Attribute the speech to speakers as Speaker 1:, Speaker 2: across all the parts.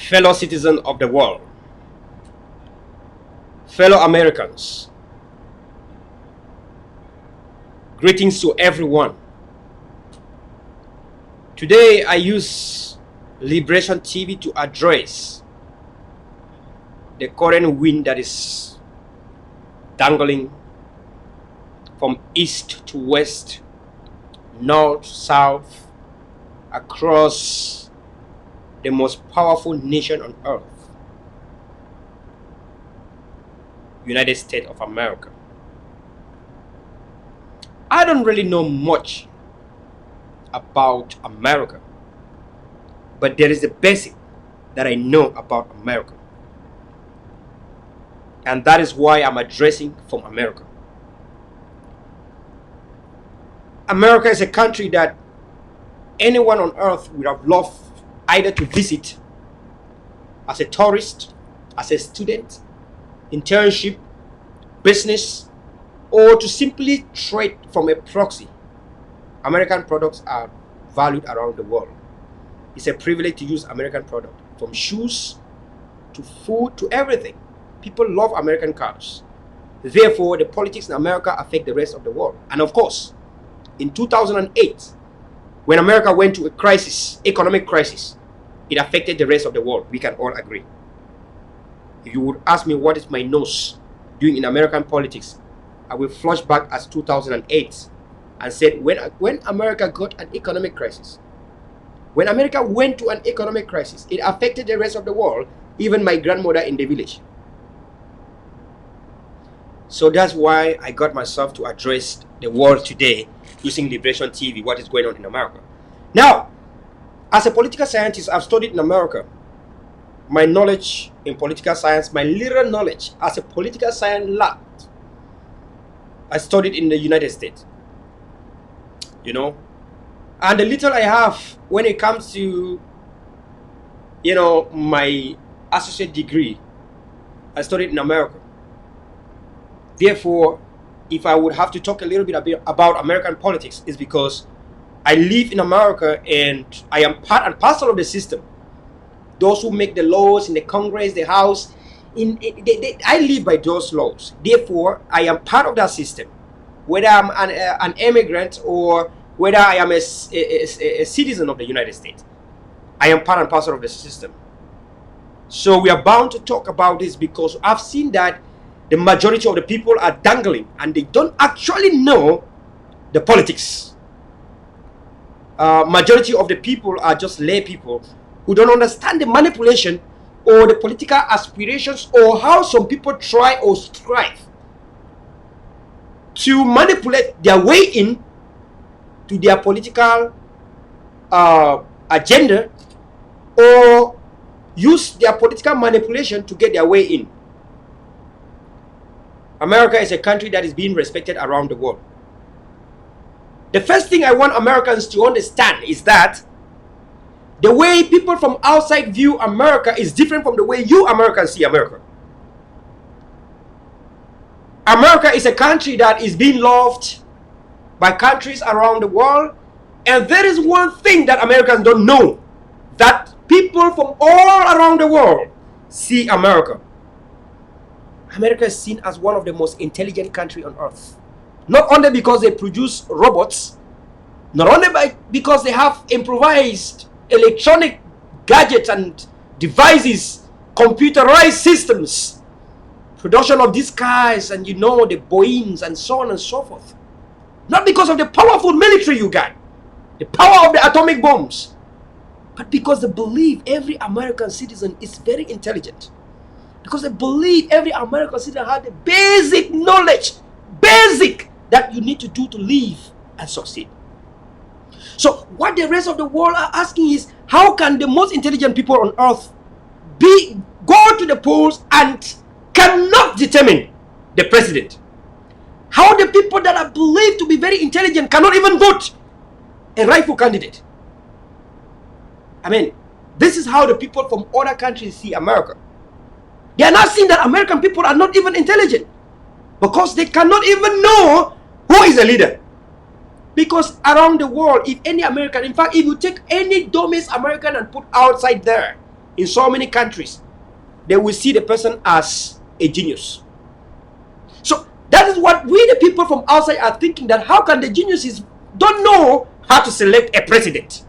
Speaker 1: fellow citizens of the world, fellow Americans, greetings to everyone. Today I use Liberation TV to address the current wind that is dangling from east to west, north, south, across the most powerful nation on earth, United States of America. I don't really know much about America, but there is the basic that I know about America, and that is why I'm addressing from America. America is a country that anyone on earth would have loved either to visit as a tourist, as a student, internship, business, or to simply trade from a proxy. American products are valued around the world. It's a privilege to use American products, from shoes to food to everything. People love American cars. Therefore, the politics in America affect the rest of the world. And of course, in 2008, when America went to a crisis, economic crisis, it affected the rest of the world. We can all agree. If you would ask me what is my nose doing in American politics, I will flush back as 2008 and said when America got an economic crisis, when America went to an economic crisis, it affected the rest of the world, even my grandmother in the village. So that's why I got myself to address the world today using Liberation TV, what is going on in America. Now, as a political scientist, I've studied in America. My knowledge in political science, my little knowledge as a political science lab, I studied in the United States. And the little I have when it comes to, my associate degree, I studied in America. Therefore, if I would have to talk a little bit about American politics, it's because I live in America and I am part and parcel of the system. Those who make the laws in the Congress, the House, I live by those laws. Therefore, I am part of that system. Whether I'm an immigrant or whether I am a citizen of the United States, I am part and parcel of the system. So we are bound to talk about this because I've seen that the majority of the people are dangling and they don't actually know the politics. Majority of the people are just lay people who don't understand the manipulation or the political aspirations or how some people try or strive to manipulate their way in to their political agenda or use their political manipulation to get their way in. America is a country that is being respected around the world. The first thing I want Americans to understand is that the way people from outside view America is different from the way you Americans see America. America is a country that is being loved by countries around the world. And there is one thing that Americans don't know, that people from all around the world see America. America is seen as one of the most intelligent countries on earth. Not only because they produce robots, not only because they have improvised electronic gadgets and devices, computerized systems, production of these cars and the Boeings and so on and so forth. Not because of the powerful military you got, the power of the atomic bombs, but because they believe every American citizen is very intelligent. Because they believe every American citizen has the basic knowledge, that you need to do to live and succeed. So what the rest of the world are asking is, how can the most intelligent people on earth go to the polls and cannot determine the president? How the people that are believed to be very intelligent cannot even vote a rightful candidate? I mean, this is how the people from other countries see America. They are not seeing that American people are not even intelligent because they cannot even know who is a leader. Because around the world, if any American, in fact, if you take any dumbest American and put outside there, in so many countries, they will see the person as a genius. So that is what we, the people from outside, are thinking, that how can the geniuses don't know how to select a president?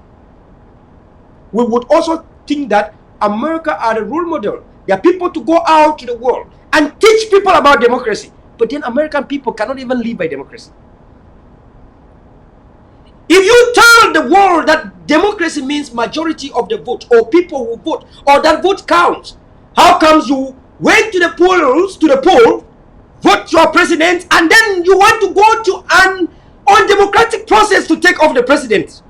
Speaker 1: We would also think that America are the role model. They are people to go out to the world and teach people about democracy. But then American people cannot even live by democracy. If you tell the world that democracy means majority of the vote, or people who vote, or that vote counts, how comes you went to the poll, vote your president, and then you want to go to an undemocratic process to take off the president?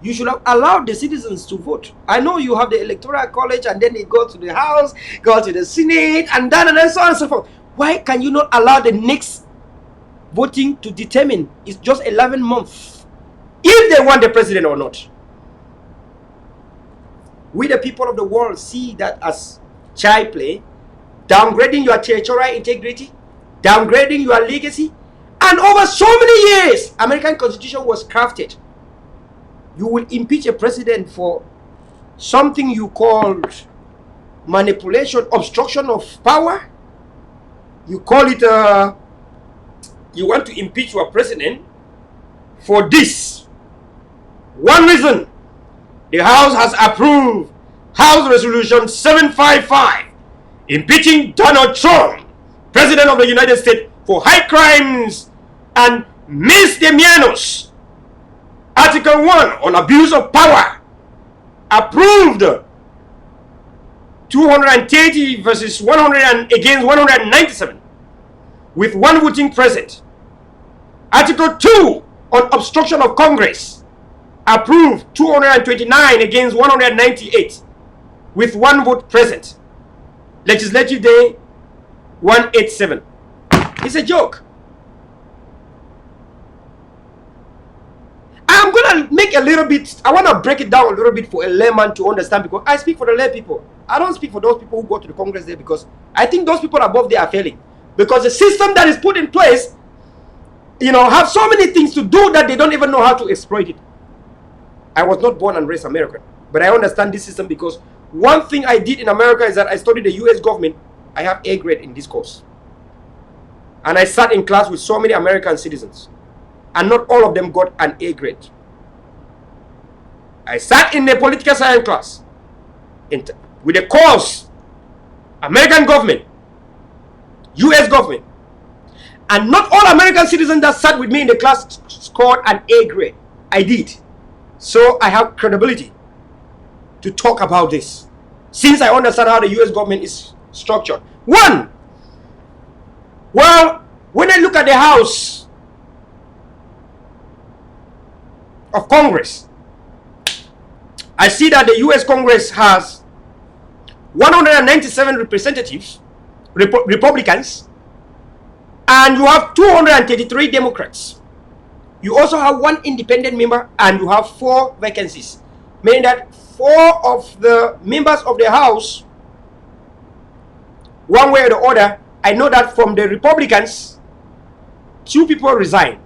Speaker 1: You should have allowed the citizens to vote. I know you have the electoral college, and then they go to the House, go to the Senate, and then so on and so forth. Why can you not allow the next voting to determine? It's just 11 months if they want the president or not. We, the people of the world, see that as child play, downgrading your territorial integrity, downgrading your legacy. And over so many years, American Constitution was crafted. You will impeach a president for something you called manipulation, obstruction of power. You call it you want to impeach your president for this one reason: the House has approved House Resolution 755 impeaching Donald Trump, President of the United States, for high crimes and misdemeanors. Article 1 on abuse of power approved 230 versus 100 against 197 with one voting present. Article 2 on obstruction of Congress approved 229 against 198 with one vote present. Legislative Day 187. It's a joke. I'm going to make a little bit, I want to break it down a little bit for a layman to understand, because I speak for the lay people. I don't speak for those people who go to the Congress there, because I think those people above there are failing. Because the system that is put in place, have so many things to do that they don't even know how to exploit it. I was not born and raised American, but I understand this system, because one thing I did in America is that I studied the US government. I have A grade in this course. And I sat in class with so many American citizens, and not all of them got an A grade. I sat in a political science class with a course, American government, US government, and not all American citizens that sat with me in the class scored an A grade. I did. So I have credibility to talk about this, since I understand how the US government is structured. One, well, when I look at the House of Congress, I see that the US Congress has 197 representatives, Republicans, and you have 233 Democrats. You also have one independent member, and you have 4 vacancies, meaning that 4 of the members of the House, one way or the other, I know that from the Republicans, 2 people resigned.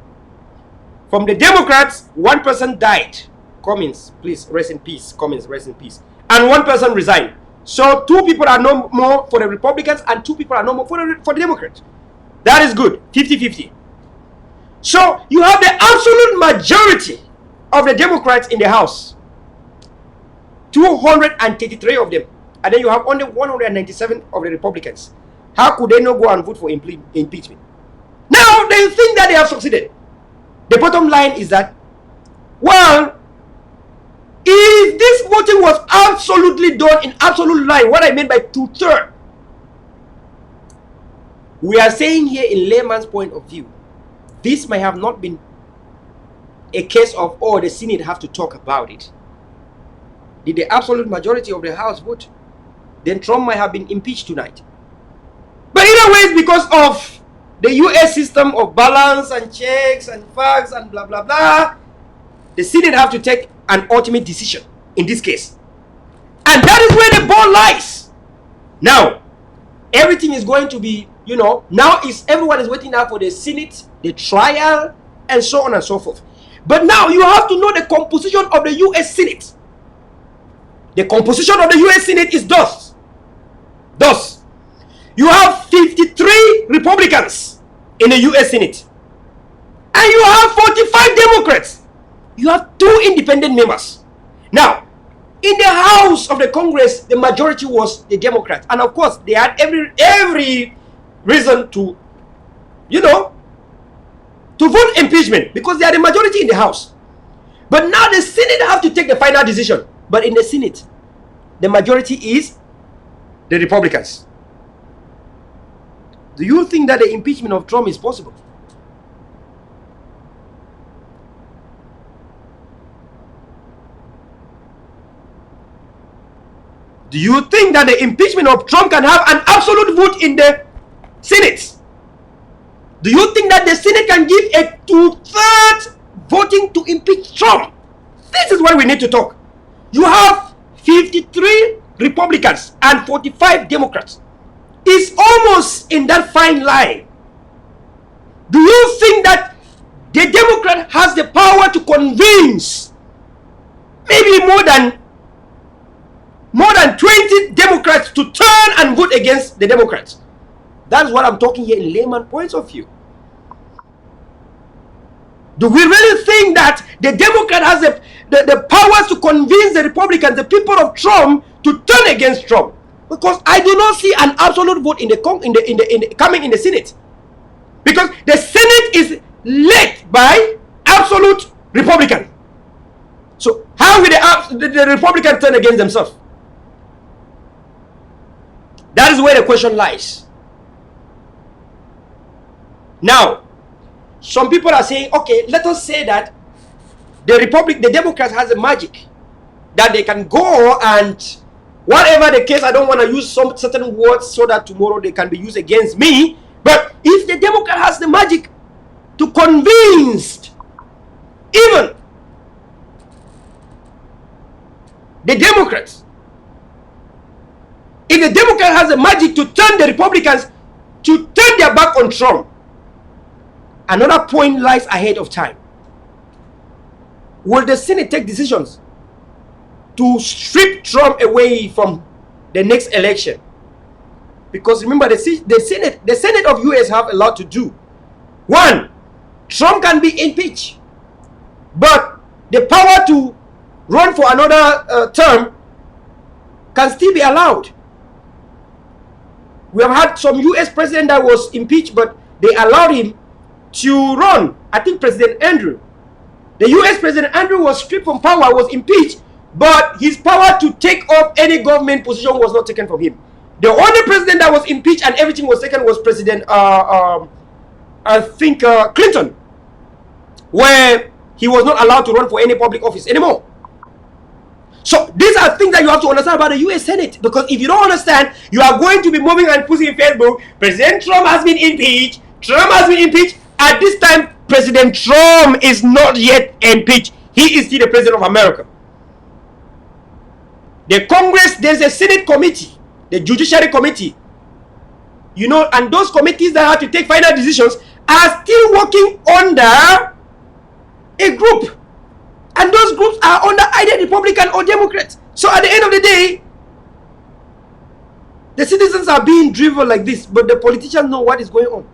Speaker 1: From the Democrats, 1 person died. Cummings, please rest in peace. Cummings, rest in peace. And 1 person resigned. So 2 people are no more for the Republicans, and 2 people are no more for the Democrats. That is good. 50-50. So you have the absolute majority of the Democrats in the House. 233 of them. And then you have only 197 of the Republicans. How could they not go and vote for impeachment? Now they think that they have succeeded. The bottom line is that, well, if this voting was absolutely done in absolute line, what I mean by 2/3, we are saying here in layman's point of view, this might have not been a case of, oh, the Senate have to talk about it. Did the absolute majority of the House vote? Then Trump might have been impeached tonight. But either way, it's because of the US system of balance and checks and facts and blah, blah, blah. The Senate have to take an ultimate decision in this case. And that is where the ball lies. Now, everything is going to be, now everyone is waiting now for the Senate, the trial, and so on and so forth. But now you have to know the composition of the U.S. Senate. The composition of the U.S. Senate is thus. You have 53 Republicans in the U.S. Senate. And you have 45 Democrats. You have 2 independent members. Now, in the House of the Congress, the majority was the Democrats. And of course, they had every reason to, to vote impeachment because they are the majority in the House. But now the Senate have to take the final decision. But in the Senate, the majority is the Republicans. Do you think that the impeachment of Trump is possible? Do you think that the impeachment of Trump can have an absolute vote in the Senate? Do you think that the Senate can give a 2/3 voting to impeach Trump? This is what we need to talk. You have 53 Republicans and 45 Democrats. It's almost in that fine line. Do you think that the Democrat has the power to convince maybe more than 20 Democrats to turn and vote against the Democrats? That's what I'm talking here in layman points of view. Do we really think that the Democrat has the powers to convince the Republicans, the people of Trump, to turn against Trump? Because I do not see an absolute vote coming in the Senate. Because the Senate is led by absolute Republican. So how will the Republicans turn against themselves? That is where the question lies. Now, some people are saying, okay, let us say that the Democrats has a magic that they can go and whatever the case, I don't want to use some certain words so that tomorrow they can be used against me. But if the Democrat has the magic to convince even the Democrats, if the Democrat has the magic to turn the Republicans to turn their back on Trump, another point lies ahead of time. Will the Senate take decisions to strip Trump away from the next election? Because remember, the Senate of US have a lot to do. One, Trump can be impeached, but the power to run for another term can still be allowed. We have had some US president that was impeached, but they allowed him to run. I think President Andrew. The US President Andrew was stripped from power, was impeached, but his power to take up any government position was not taken from him. The only president that was impeached and everything was taken was President, I think, Clinton, where he was not allowed to run for any public office anymore. So these are things that you have to understand about the US Senate. Because if you don't understand, you are going to be moving and putting in Facebook, President Trump has been impeached, Trump has been impeached. At this time, President Trump is not yet impeached. He is still the president of America. The Congress, there's a Senate committee, the Judiciary Committee, and those committees that have to take final decisions are still working under a group. And those groups are under either Republican or Democrat. So at the end of the day, the citizens are being driven like this, but the politicians know what is going on.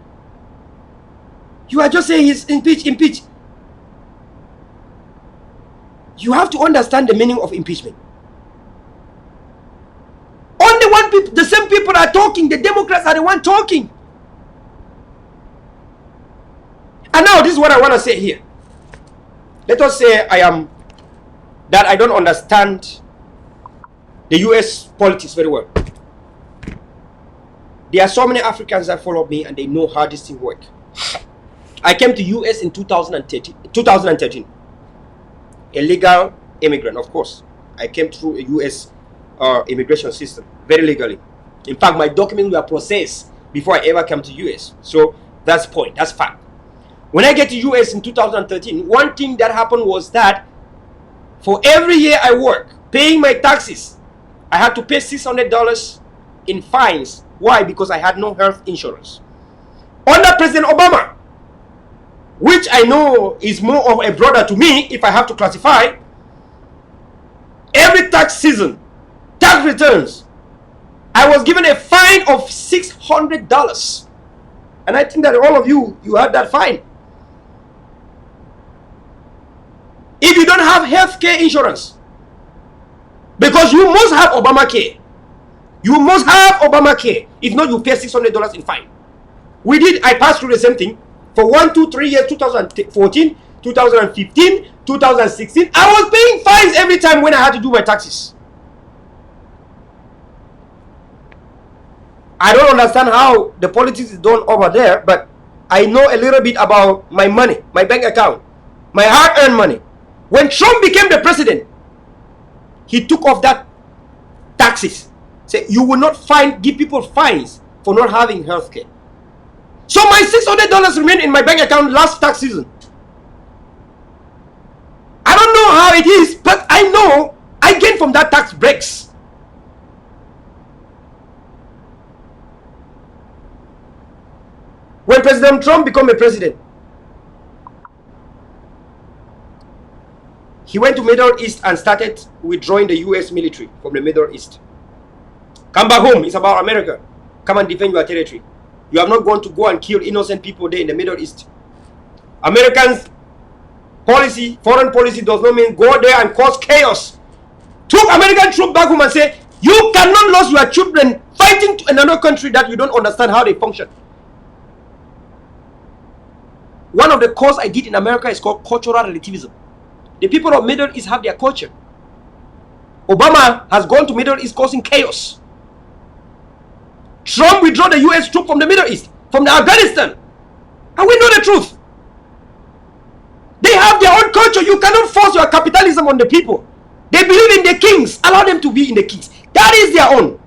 Speaker 1: You are just saying he's impeached. You have to understand the meaning of impeachment. Only the same people are talking. The Democrats are the one talking. And now this is what I want to say here. Let us say that I don't understand the US politics very well. There are so many Africans that follow me and they know how this thing works. I came to US in 2013. A legal immigrant, of course. I came through a US immigration system, very legally. In fact, my documents were processed before I ever came to US. So that's point, that's fact. When I get to US in 2013, one thing that happened was that for every year I work, paying my taxes, I had to pay $600 in fines. Why? Because I had no health insurance. Under President Obama, which which I know is more of a brother to me, if I have to classify, every tax season, tax returns, I was given a fine of $600. And I think that all of you had that fine. If you don't have healthcare insurance, because you must have Obamacare. You must have Obamacare. If not, you pay $600 in fine. I passed through the same thing for 1, 2, 3 years, 2014, 2015, 2016. I was paying fines every time when I had to do my taxes. I don't understand how the politics is done over there, but I know a little bit about my money, my bank account, my hard-earned money. When Trump became the president, he took off that taxes. Say you will not give people fines for not having health care. So my $600 remained in my bank account last tax season. I don't know how it is, but I know I gained from that tax breaks. When President Trump became a president, he went to Middle East and started withdrawing the US military from the Middle East. Come back home, it's about America. Come and defend your territory. You have not gone to go and kill innocent people there in the Middle East. Americans' policy, foreign policy does not mean go there and cause chaos. Took American troops back home and say, you cannot lose your children fighting in another country that you don't understand how they function. One of the courses I did in America is called cultural relativism. The people of Middle East have their culture. Obama has gone to Middle East causing chaos. Trump withdrew the US troops from the Middle East, from Afghanistan. And we know the truth. They have their own culture. You cannot force your capitalism on the people. They believe in the kings. Allow them to be in the kings. That is their own.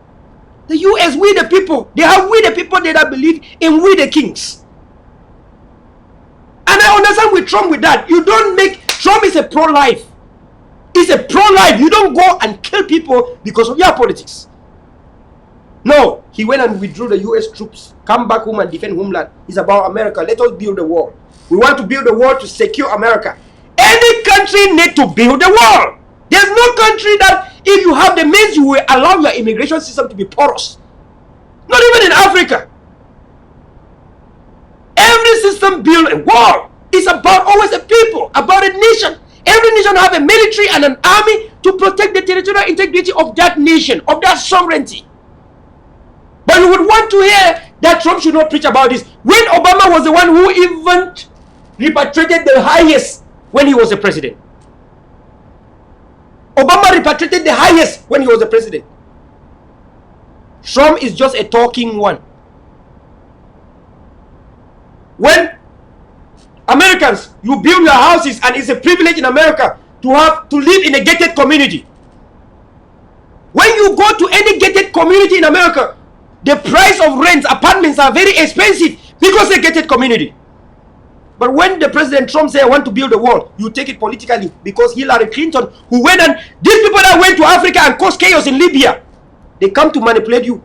Speaker 1: The US, we the people. They have we the people that believe in we the kings. And I understand with Trump with that. You don't make... Trump is a pro-life. He's a pro-life. You don't go and kill people because of your politics. No, he went and withdrew the US troops. Come back home and defend homeland. It's about America. Let us build the wall. We want to build the wall to secure America. Any country need to build the wall. There's no country that if you have the means, you will allow your immigration system to be porous. Not even in Africa. Every system build a wall. It's about always a people, about a nation. Every nation have a military and an army to protect the territorial integrity of that nation, of that sovereignty. But you would want to hear that Trump should not preach about this. When Obama was the one who even repatriated the highest when he was the president. Obama repatriated the highest when he was the president. Trump is just a talking one. When Americans, you build your houses and it's a privilege in America to live in a gated community. When you go to any gated community in America, the price of rents, apartments are very expensive because they're gated community. But when the President Trump said, I want to build a wall, you take it politically because Hillary Clinton, who went and, these people that went to Africa and caused chaos in Libya, they come to manipulate you.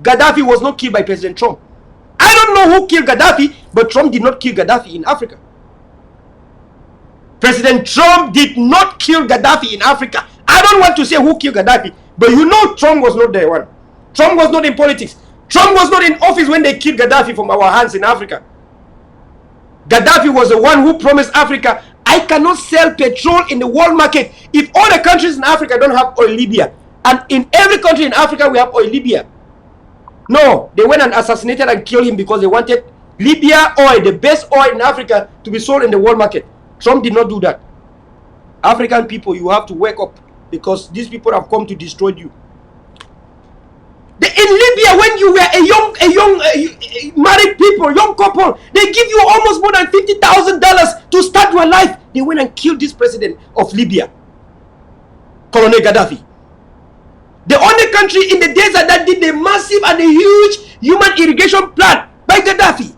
Speaker 1: Gaddafi was not killed by President Trump. I don't know who killed Gaddafi, but Trump did not kill Gaddafi in Africa. President Trump did not kill Gaddafi in Africa. I don't want to say who killed Gaddafi, but you know Trump was not the one. Trump was not in politics. Trump was not in office when they killed Gaddafi from our hands in Africa. Gaddafi was the one who promised Africa, I cannot sell petrol in the world market if all the countries in Africa don't have oil Libya. And in every country in Africa we have oil Libya. No, they went and assassinated and killed him because they wanted Libya oil, the best oil in Africa, to be sold in the world market. Trump did not do that. African people, you have to wake up because these people have come to destroy you. In Libya, when you were a young married people, young couple, they give you almost more than $50,000 to start your life. They went and killed this president of Libya, Colonel Gaddafi. The only country in the desert that did a massive and a huge human irrigation plant by Gaddafi.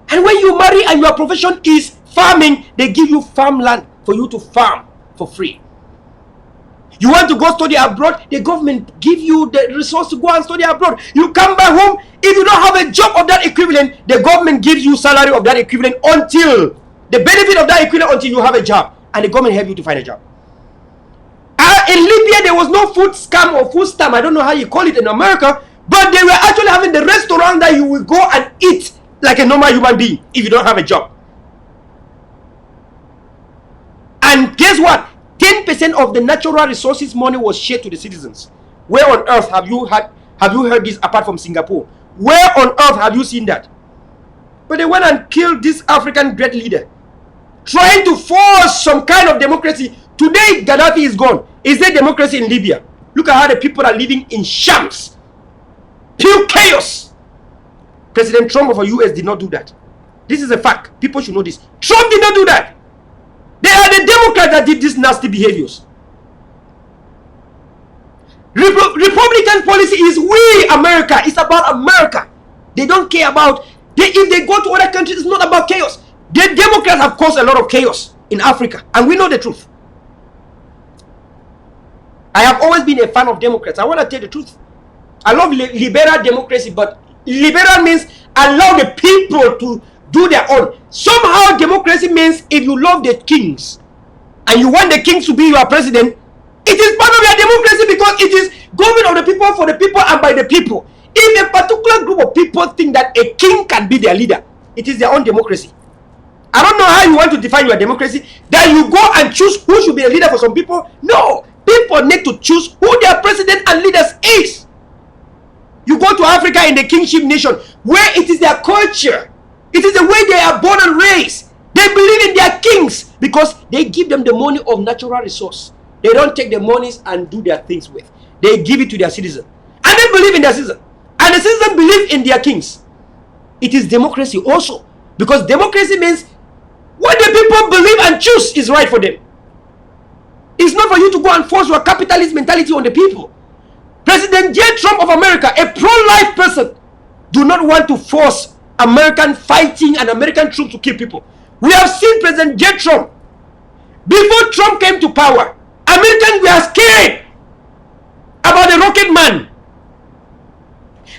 Speaker 1: And when you marry and your profession is farming, they give you farmland for you to farm for free. You want to go study abroad, the government give you the resource to go and study abroad. You come back home, if you don't have a job of that equivalent, the government gives you salary of that equivalent until the benefit of that equivalent until you have a job and the government help you to find a job. In Libya, there was no food scam or food stamp. I don't know how you call it in America, but they were actually having the restaurant that you will go and eat like a normal human being if you don't have a job. And guess what? 10% of the natural resources money was shared to the citizens. Where on earth have you heard this apart from Singapore? Where on earth have you seen that? But they went and killed this African great leader, trying to force some kind of democracy. Today, Gaddafi is gone. Is there democracy in Libya? Look at how the people are living in shams. Pure chaos. President Trump of the US did not do that. This is a fact. People should know this. Trump did not do that. They are the Democrats that did these nasty behaviors. Republican policy is we, America. It's about America. They don't care about... if they go to other countries, it's not about chaos. The Democrats have caused a lot of chaos in Africa. And we know the truth. I have always been a fan of Democrats. I want to tell the truth. I love liberal democracy, but liberal means allow the people to do their own. Somehow democracy means if you love the kings and you want the kings to be your president, it is part of your democracy because it is government of the people, for the people, and by the people. If a particular group of people think that a king can be their leader, it is their own democracy. I don't know how you want to define your democracy, that you go and choose who should be a leader for some people. No, people need to choose who their president and leaders is. You go to Africa in the kingship nation, where it is their culture, it is the way they are born and raised. They believe in their kings because they give them the money of natural resource. They don't take the monies and do their things with. They give it to their citizens. And they believe in their citizens. And the citizens believe in their kings. It is democracy also. Because democracy means what the people believe and choose is right for them. It's not for you to go and force your capitalist mentality on the people. President J. Trump of America, a pro-life person, do not want to force American fighting and American troops to kill people. We have seen President J. Trump. Before Trump came to power, Americans were scared about the rocket man.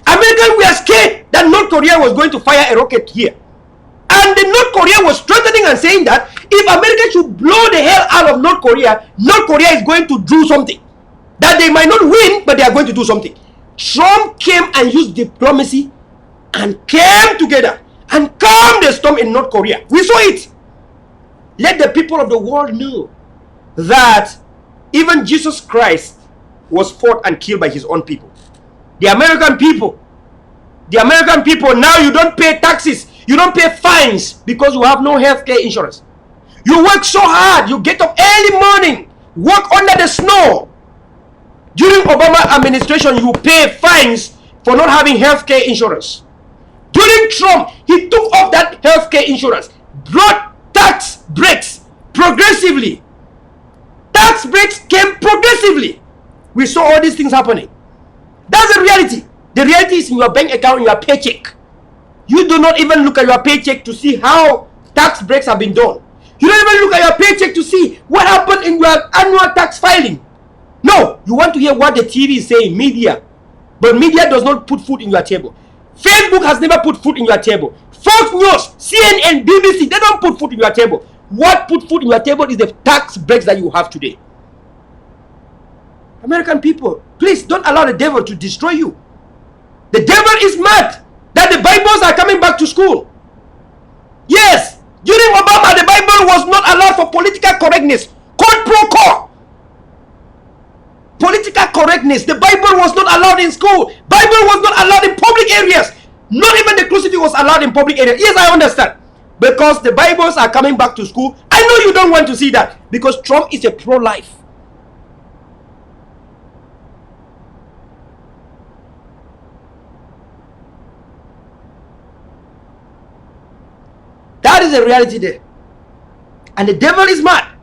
Speaker 1: Americans were scared that North Korea was going to fire a rocket here. And the North Korea was threatening and saying that if America should blow the hell out of North Korea is going to do something. That they might not win, but they are going to do something. Trump came and used diplomacy and came together and calmed the storm in North Korea. We saw it. Let the people of the world know that even Jesus Christ was fought and killed by his own people. The American people now, you don't pay taxes, you don't pay fines because you have no health care insurance. You work so hard, you get up early morning, work under the snow. During Obama administration, you pay fines for not having health care insurance. During Trump, he took off that health care insurance, brought tax breaks progressively. Tax breaks came progressively. We saw all these things happening. That's the reality. The reality is in your bank account, in your paycheck. You do not even look at your paycheck to see how tax breaks have been done. You don't even look at your paycheck to see what happened in your annual tax filing. No, you want to hear what the TV is saying, media. But media does not put food in your table. Facebook has never put food in your table. Fox News, CNN, BBC, they don't put food in your table. What put food in your table is the tax breaks that you have today. American people, please don't allow the devil to destroy you. The devil is mad that the Bibles are coming back to school. Yes, during Obama, the Bible was not allowed for political correctness. Quid pro quo. Political correctness. The Bible was not allowed in school. Bible was not allowed in public areas. Not even the crucifix was allowed in public areas. Yes, I understand. Because the Bibles are coming back to school. I know you don't want to see that. Because Trump is a pro-life. That is the reality there. And the devil is mad.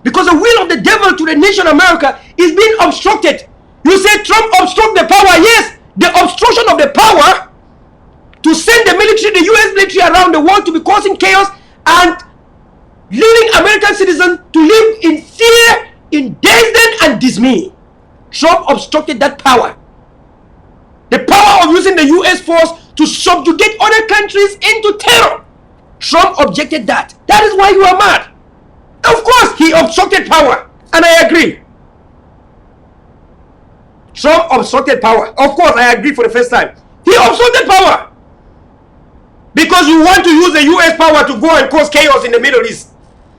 Speaker 1: Because the will of the devil to the nation America is being obstructed. You say Trump obstruct the power. Yes, the obstruction of the power to send the military, the US military around the world to be causing chaos and leaving American citizens to live in fear, in disdain and dismay. Trump obstructed that power. The power of using the US force to subjugate other countries into terror. Trump objected that. That is why you are mad. Of course, he obstructed power. And I agree. Trump obstructed power. Of course, I agree for the first time. He obstructed power. Because you want to use the U.S. power to go and cause chaos in the Middle East.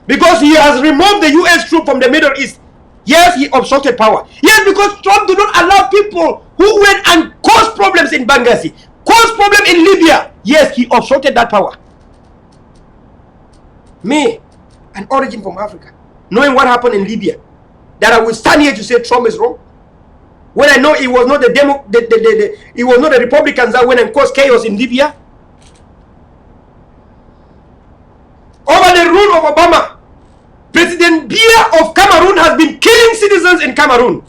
Speaker 1: Because he has removed the U.S. troop from the Middle East. Yes, he obstructed power. Yes, because Trump did not allow people who went and caused problems in Benghazi, caused problems in Libya. Yes, he obstructed that power. Me, an origin from Africa, knowing what happened in Libya, that I will stand here to say Trump is wrong, when I know it was not it was not the Republicans that went and caused chaos in Libya. Over the rule of Obama, President Biya of Cameroon has been killing citizens in Cameroon.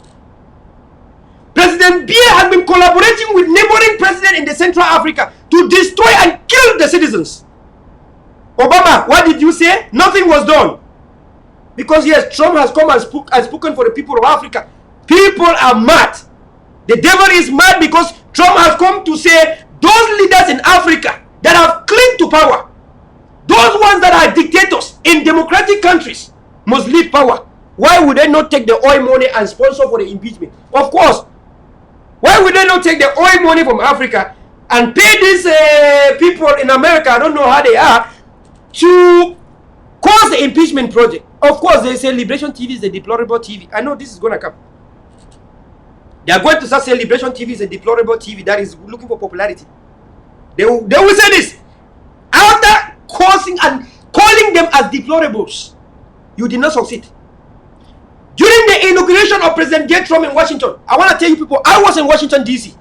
Speaker 1: President Biya has been collaborating with neighboring president in the Central Africa to destroy and kill the citizens. Obama, what did you say? Nothing was done. Because yes, Trump has come and spoken for the people of Africa. People are mad. The devil is mad because Trump has come to say those leaders in Africa that have clinged to power, those ones that are dictators in democratic countries, must leave power. Why would they not take the oil money and sponsor for the impeachment? Of course. Why would they not take the oil money from Africa and pay these people in America, I don't know how they are, to cause the impeachment project? Of course, they say Liberation TV is a deplorable TV. I know this is going to come. They are going to start saying Liberation TV is a deplorable TV that is looking for popularity. They will say this. After causing and calling them as deplorables, you did not succeed. During the inauguration of President J. Trump in Washington, I want to tell you people, I was in Washington, D.C.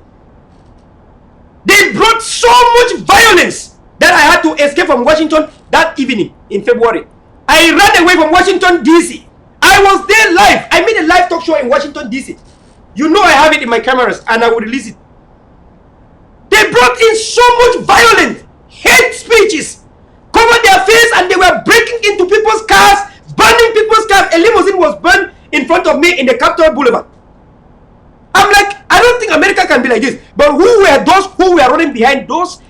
Speaker 1: They brought so much violence that I had to escape from Washington that evening in February. I ran away from Washington, D.C. I was there live. I made a live talk show in Washington, D.C. You know I have it in my cameras and I will release it. They brought in so much violence, hate speeches, covered their face, and they were breaking into people's cars, burning people's cars. A limousine was burned in front of me in the Capitol Boulevard. I'm like, I don't think America can be like this. But who were those who were running behind those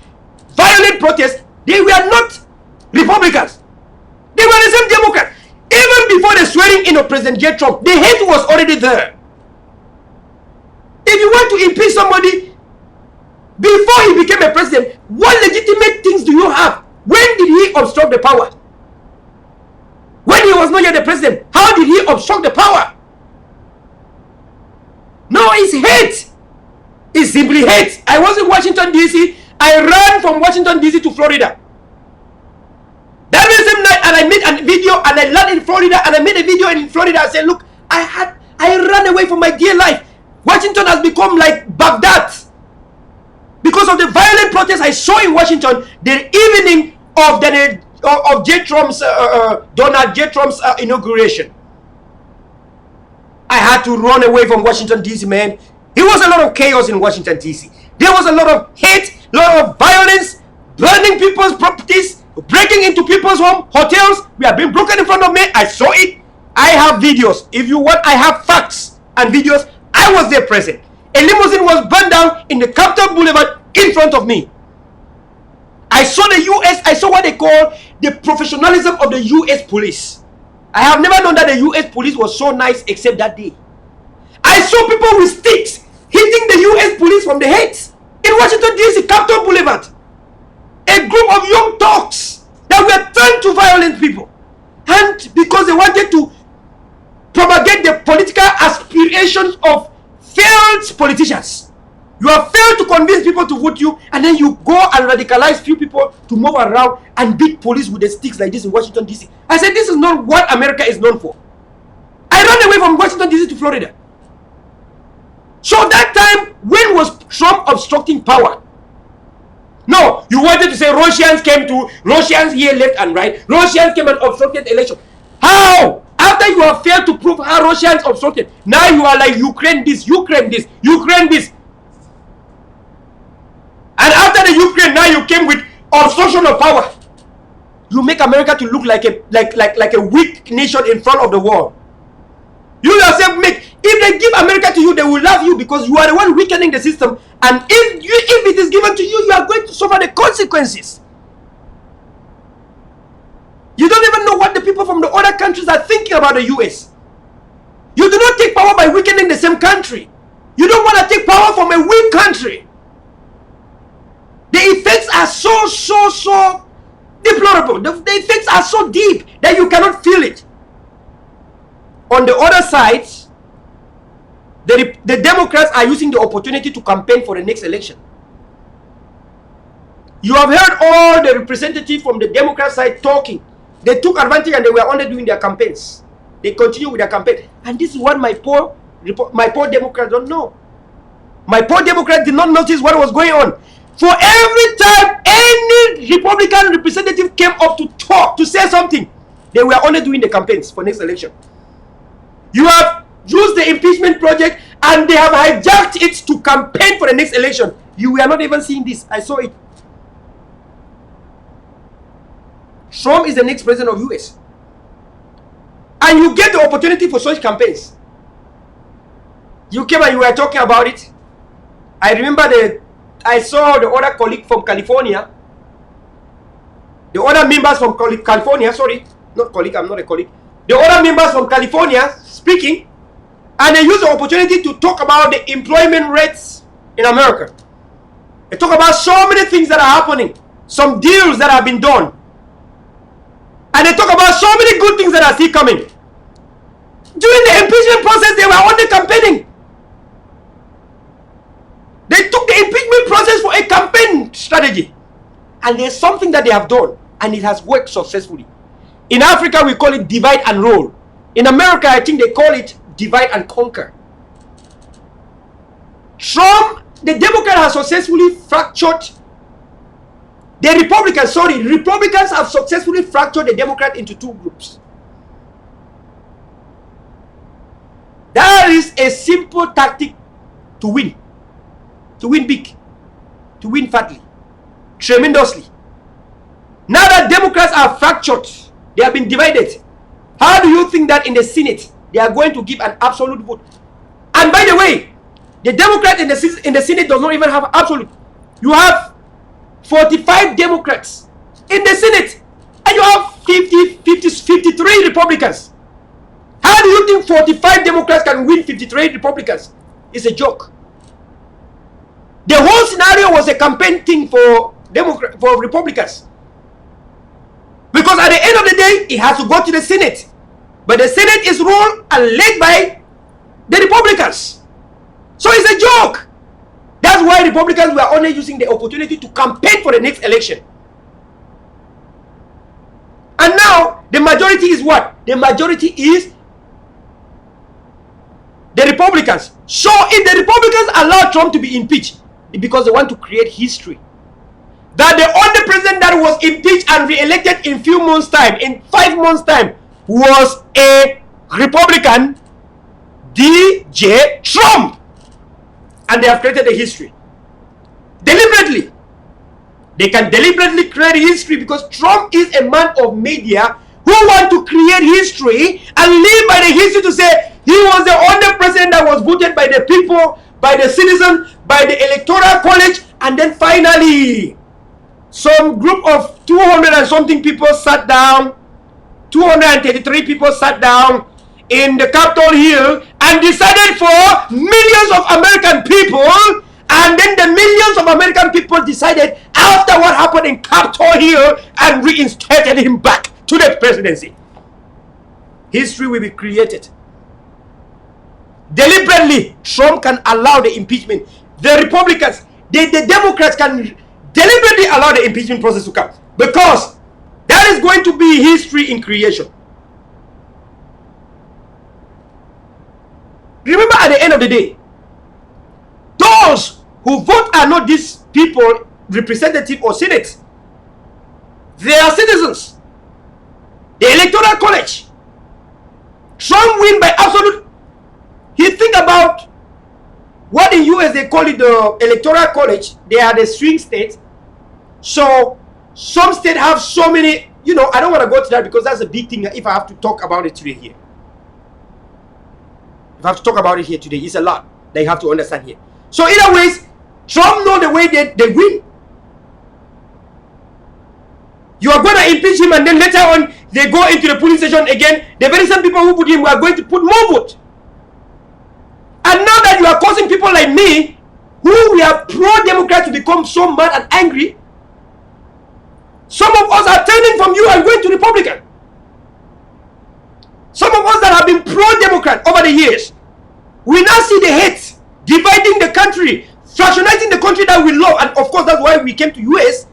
Speaker 1: violent protests? They were not Republicans. They were the same Democrats. Even before the swearing in of President J. Trump, the hate was already there. If you want to impeach somebody before he became a president, what legitimate things do you have? When did he obstruct the power? When he was not yet the president, how did he obstruct the power? No, it's hate. It's simply hate. I was in Washington, D.C. I ran from Washington, D.C. to Florida. That very same night, and I made a video, and I landed in Florida, and I made a video in Florida. I said, look, I ran away from my dear life. Washington has become like Baghdad because of the violent protests I saw in Washington the evening of Donald J. Trump's inauguration. I had to run away from Washington, D.C., man. There was a lot of chaos in Washington, D.C. There was a lot of hate, a lot of violence, burning people's properties, breaking into people's homes, hotels. We are being broken in front of me. I saw it. I have videos. If you want, I have facts and videos. I was there present. A limousine was burned down in the Capitol Boulevard in front of me. I saw the U.S., I saw what they call the professionalism of the U.S. police. I have never known that the U.S. police was so nice except that day. I saw people with sticks hitting the U.S. police from the heads in Washington, D.C., Capitol Boulevard. A group of young thugs that were turned to violent people. And because they wanted to propagate the political aspirations of failed politicians. You have failed to convince people to vote you, and then you go and radicalize few people to move around and beat police with the sticks like this in Washington, D.C. I said, this is not what America is known for. I ran away from Washington, D.C. to Florida. So that time, when was Trump obstructing power? No, you wanted to say Russians here left and right. Russians came and obstructed the election. How? After you have failed to prove how Russians obstructed, now you are like Ukraine this, Ukraine this, Ukraine this. And after the Ukraine, now you came with obstruction of power. You make America to look like a weak nation in front of the world. You yourself if they give America to you, they will love you because you are the one weakening the system. And if it is given to you, you are going to suffer the consequences. You don't even know what the people from the other countries are thinking about the US. You do not take power by weakening the same country. You don't want to take power from a weak country. The effects are so deplorable. The effects are so deep that you cannot feel it. On the other side, the Democrats are using the opportunity to campaign for the next election. You have heard all the representatives from the Democrat side talking. They took advantage and they were only doing their campaigns. They continue with their campaign. And this is what my poor Democrats don't know. My poor Democrats did not notice what was going on. For every time any Republican representative came up to talk, to say something, they were only doing the campaigns for next election. You have used the impeachment project and they have hijacked it to campaign for the next election. You were not even seeing this. I saw it. Trump is the next president of US. And you get the opportunity for such campaigns. You came and you were talking about it. I remember I saw the other colleague from California. The other members from California, sorry, not colleague, I'm not a colleague. The other members from California speaking, and they use the opportunity to talk about the employment rates in America. They talk about so many things that are happening, some deals that have been done. And they talk about so many good things that are still coming. During the impeachment process, they were only campaigning. They took the impeachment process for a campaign strategy. And there's something that they have done, and it has worked successfully. In Africa, we call it divide and rule. In America, I think they call it divide and conquer. Trump, the Democrat, has successfully fractured the Republicans have successfully fractured the Democrat into two groups. That is a simple tactic to win big, to win fatly, tremendously. Now that Democrats are fractured, they have been divided. How do you think that in the Senate they are going to give an absolute vote? And by the way, the Democrat in the Senate does not even have absolute. You have 45 Democrats in the Senate, and you have 53 Republicans. How do you think 45 Democrats can win 53 Republicans? It's a joke. The whole scenario was a campaign thing for Republicans. Because at the end of the day, it has to go to the Senate. But the Senate is ruled and led by the Republicans. So it's a joke. That's why Republicans were only using the opportunity to campaign for the next election. And now, the majority is what? The majority is the Republicans. So if the Republicans allow Trump to be impeached, it's because they want to create history. That the only president that was impeached and re-elected in few months' time, in 5 months' time, was a Republican, DJ Trump. And they have created a history. Deliberately. They can deliberately create history because Trump is a man of media who want to create history and live by the history to say he was the only president that was voted by the people, by the citizens, by the electoral college, and then finally some group of 200 and something people sat down, 233 people sat down in the Capitol Hill and decided for millions of American people, and then the millions of American people decided after what happened in Capitol Hill and reinstated him back to the presidency. History will be created. Deliberately, Trump can allow the impeachment. The Republicans, the Democrats can deliberately allow the impeachment process to come because that is going to be history in creation. Remember, at the end of the day, those who vote are not these people, representative or senate. They are citizens. The electoral college. Trump win by absolute. You think about what in US they call it the electoral college. They are the swing states. So some states have so many, I don't want to go to that because that's a big thing if I have to talk about it today here. If I have to talk about it here today, it's a lot that you have to understand here. So either ways, Trump know the way they win. You are going to impeach him and then later on they go into the polling station again. The very same people who put him are going to put more vote. And now that you are causing people like me, who we are pro-Democrat, to become so mad and angry, some of us are turning from you and going to Republican. Some of us that have been pro-Democrat over the years, we now see the hate dividing the country, fractionizing the country that we love, and of course that's why we came to US.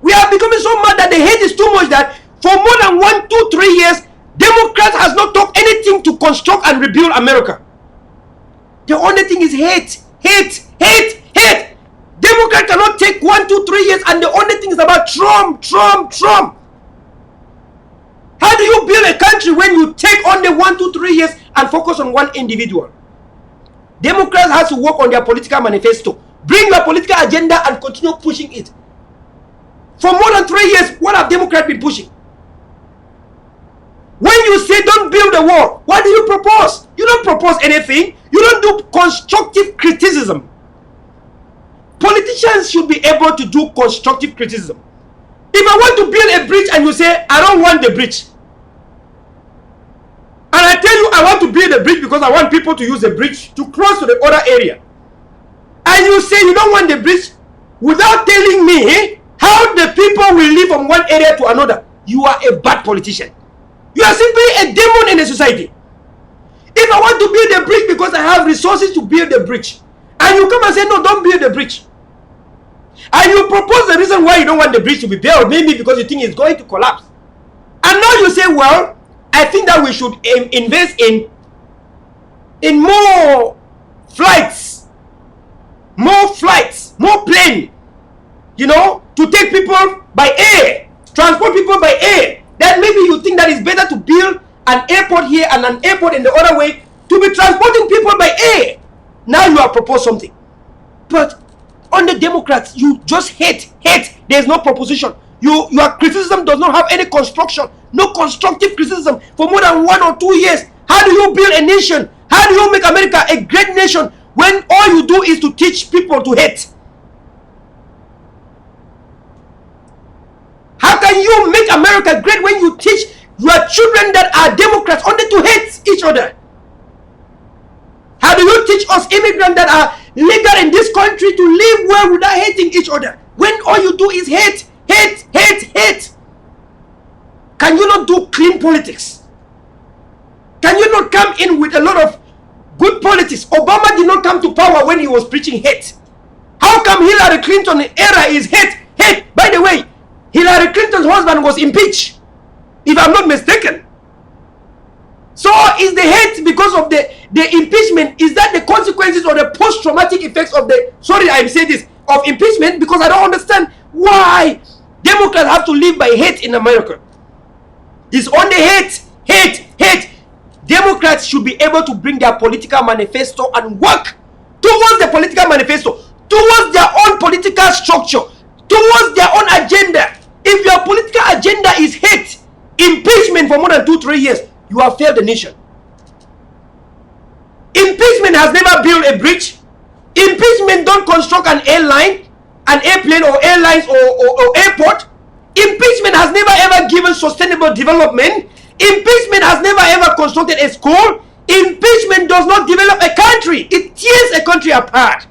Speaker 1: We are becoming so mad that the hate is too much that for more than 1, 2, 3 years, Democrats has not done anything to construct and rebuild America. The only thing is hate, hate, hate, hate. Democrat cannot take 1, 2, 3 years, and the only thing is about Trump, Trump, Trump. How do you build a country when you take only 1, 2, 3 years and focus on one individual? Democrats have to work on their political manifesto. Bring your political agenda and continue pushing it. For more than 3 years, what have Democrats been pushing? When you say don't build a wall, what do you propose? You don't propose anything. You don't do constructive criticism. Politicians should be able to do constructive criticism. If I want to build a bridge and you say, I don't want the bridge, and I tell you I want to build a bridge because I want people to use the bridge to cross to the other area, and you say you don't want the bridge without telling me how the people will live from one area to another, you are a bad politician. You are simply a demon in a society. If I want to build a bridge because I have resources to build the bridge, and you come and say, no, don't build the bridge, and you propose the reason why you don't want the bridge to be built, maybe because you think it's going to collapse, and now you say, well, I think that we should invest in more flights, more plane, you know, to take people by air, transport people by air. Then maybe you think that it's better to build an airport here and an airport in the other way to be transporting people by air. Now you have proposed something. But on the Democrats, you just hate. There's no proposition. Your criticism does not have any construction, no constructive criticism for more than 1 or 2 years. How do you build a nation? How do you make America a great nation when all you do is to teach people to hate? How can you make America great when you teach your children that are Democrats only to hate each other? How do you teach us immigrants that are legal in this country to live well without hating each other? When all you do is hate. Can you not do clean politics? Can you not come in with a lot of good politics? Obama did not come to power when he was preaching hate. How come Hillary Clinton's era is hate? By the way, Hillary Clinton's husband was impeached, if I'm not mistaken. So is the hate because of the impeachment? Is that the consequences or the post-traumatic effects of the, sorry I say this, of impeachment? Because I don't understand why Democrats have to live by hate in America. It's only hate. Democrats should be able to bring their political manifesto and work towards the political manifesto, towards their own political structure, towards their own agenda. If your political agenda is hate, impeachment for more than 2-3 years, you have failed the nation. Impeachment has never built a bridge. Impeachment don't construct an airline, an airplane or airlines or airport. Impeachment has never ever given sustainable development. Impeachment has never ever constructed a school. Impeachment does not develop a country. It tears a country apart.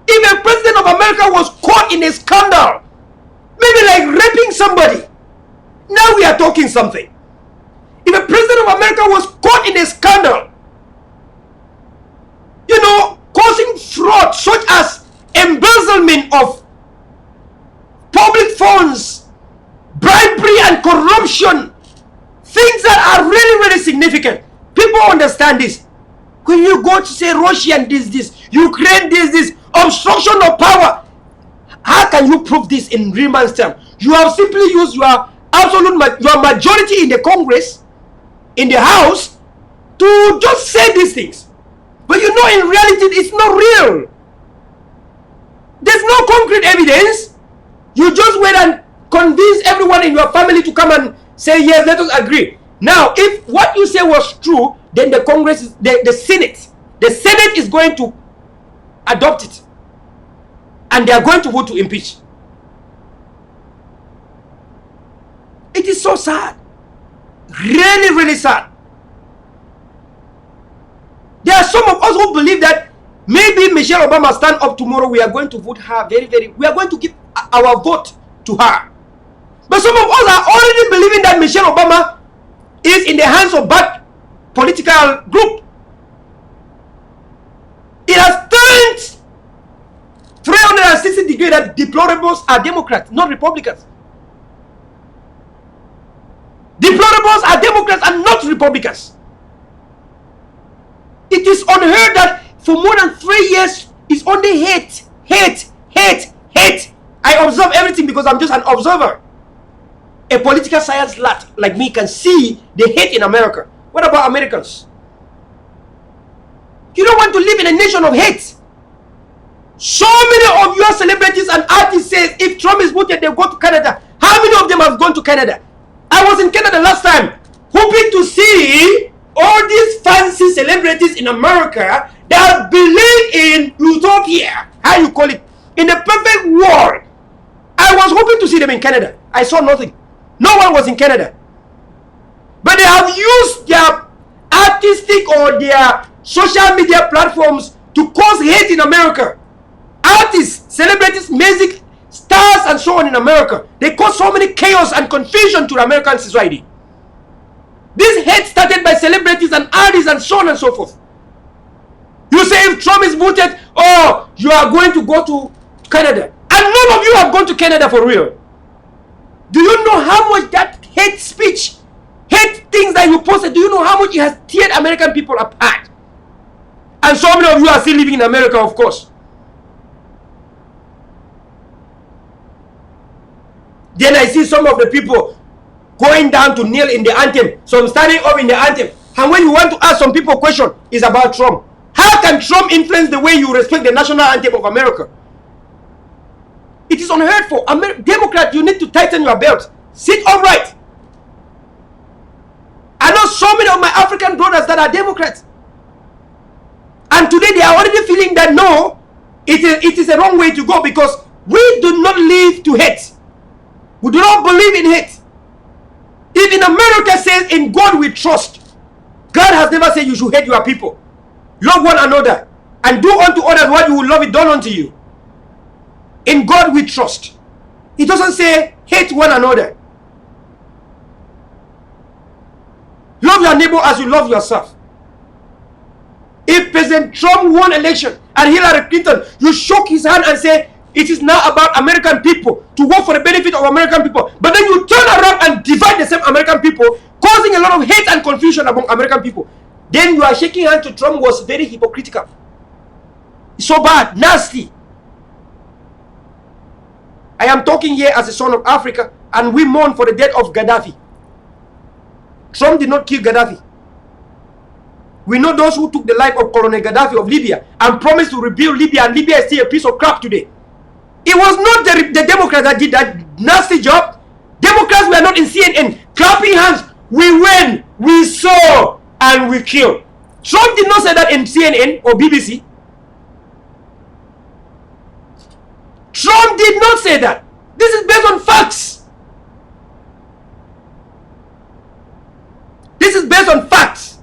Speaker 1: If a president of America was caught in a scandal, maybe like raping somebody, now we are talking something. If a president of America was caught in a scandal, you know, causing fraud such as embezzlement of public funds, bribery and corruption, things that are really, really significant. People understand this. When you go to say Russian this, Ukraine this, obstruction of power, how can you prove this in real man's term? You have simply used your your majority in the Congress, in the House, to just say these things. But you know in reality it's not real. There's no concrete evidence. You just went and convinced everyone in your family to come and say, yes, let us agree. Now, if what you say was true, then the Congress, the Senate is going to adopt it. And they are going to vote to impeach. It is so sad. Really, really sad. There are some of us who believe that maybe Michelle Obama stand up tomorrow, we are going to vote her we are going to give our vote to her. But some of us are already believing that Michelle Obama is in the hands of bad political group. It has turned 360 degrees that deplorables are Democrats, not Republicans. Deplorables are Democrats and not Republicans. It is unheard that for more than 3 years it's only hate, hate, hate, hate. I observe everything because I'm just an observer. A political science lad like me can see the hate in America. What about Americans? You don't want to live in a nation of hate. So many of your celebrities and artists say if Trump is voted, they'll go to Canada. How many of them have gone to Canada? I was in Canada last time, hoping to see all these fancy celebrities in America that believe in utopia. How you call it? In a perfect world. I was hoping to see them in Canada. I saw nothing. No one was in Canada. But they have used their artistic or their social media platforms to cause hate in America. Artists, celebrities, music stars and so on in America. They cause so many chaos and confusion to the American society. This hate started by celebrities and artists and so on and so forth. You say if Trump is voted, oh, you are going to go to Canada. And none of you have gone to Canada for real. Do you know how much that hate speech, hate things that you posted, do you know how much it has teared American people apart? And so many of you are still living in America, of course. Then I see some of the people going down to kneel in the anthem, some standing up in the anthem. And when you want to ask some people a question, it's about Trump. How can Trump influence the way you respect the national anthem of America? It is unheard for. Democrat, you need to tighten your belt. Sit upright. I know so many of my African brothers that are Democrats. And today they are already feeling that no, it is a wrong way to go because we do not live to hate. We do not believe in hate. If in America says in God we trust, God has never said you should hate your people. Love one another and do unto others what you will love it done unto you. In God we trust. It doesn't say hate one another. Love your neighbor as you love yourself. If President Trump won election and Hillary Clinton, you shook his hand and say it is now about American people to work for the benefit of American people. But then you turn around and divide the same American people, causing a lot of hate and confusion among American people. Then you are shaking hands to Trump was very hypocritical. It's so bad, nasty. I am talking here as a son of Africa, and we mourn for the death of Gaddafi. Trump did not kill Gaddafi. We know those who took the life of Colonel Gaddafi of Libya and promised to rebuild Libya, and Libya is still a piece of crap today. It was not the Democrats that did that nasty job. Democrats were not in CNN clapping hands. We win, we saw, and we kill. Trump did not say that in CNN or BBC. Trump did not say that. This is based on facts. This is based on facts.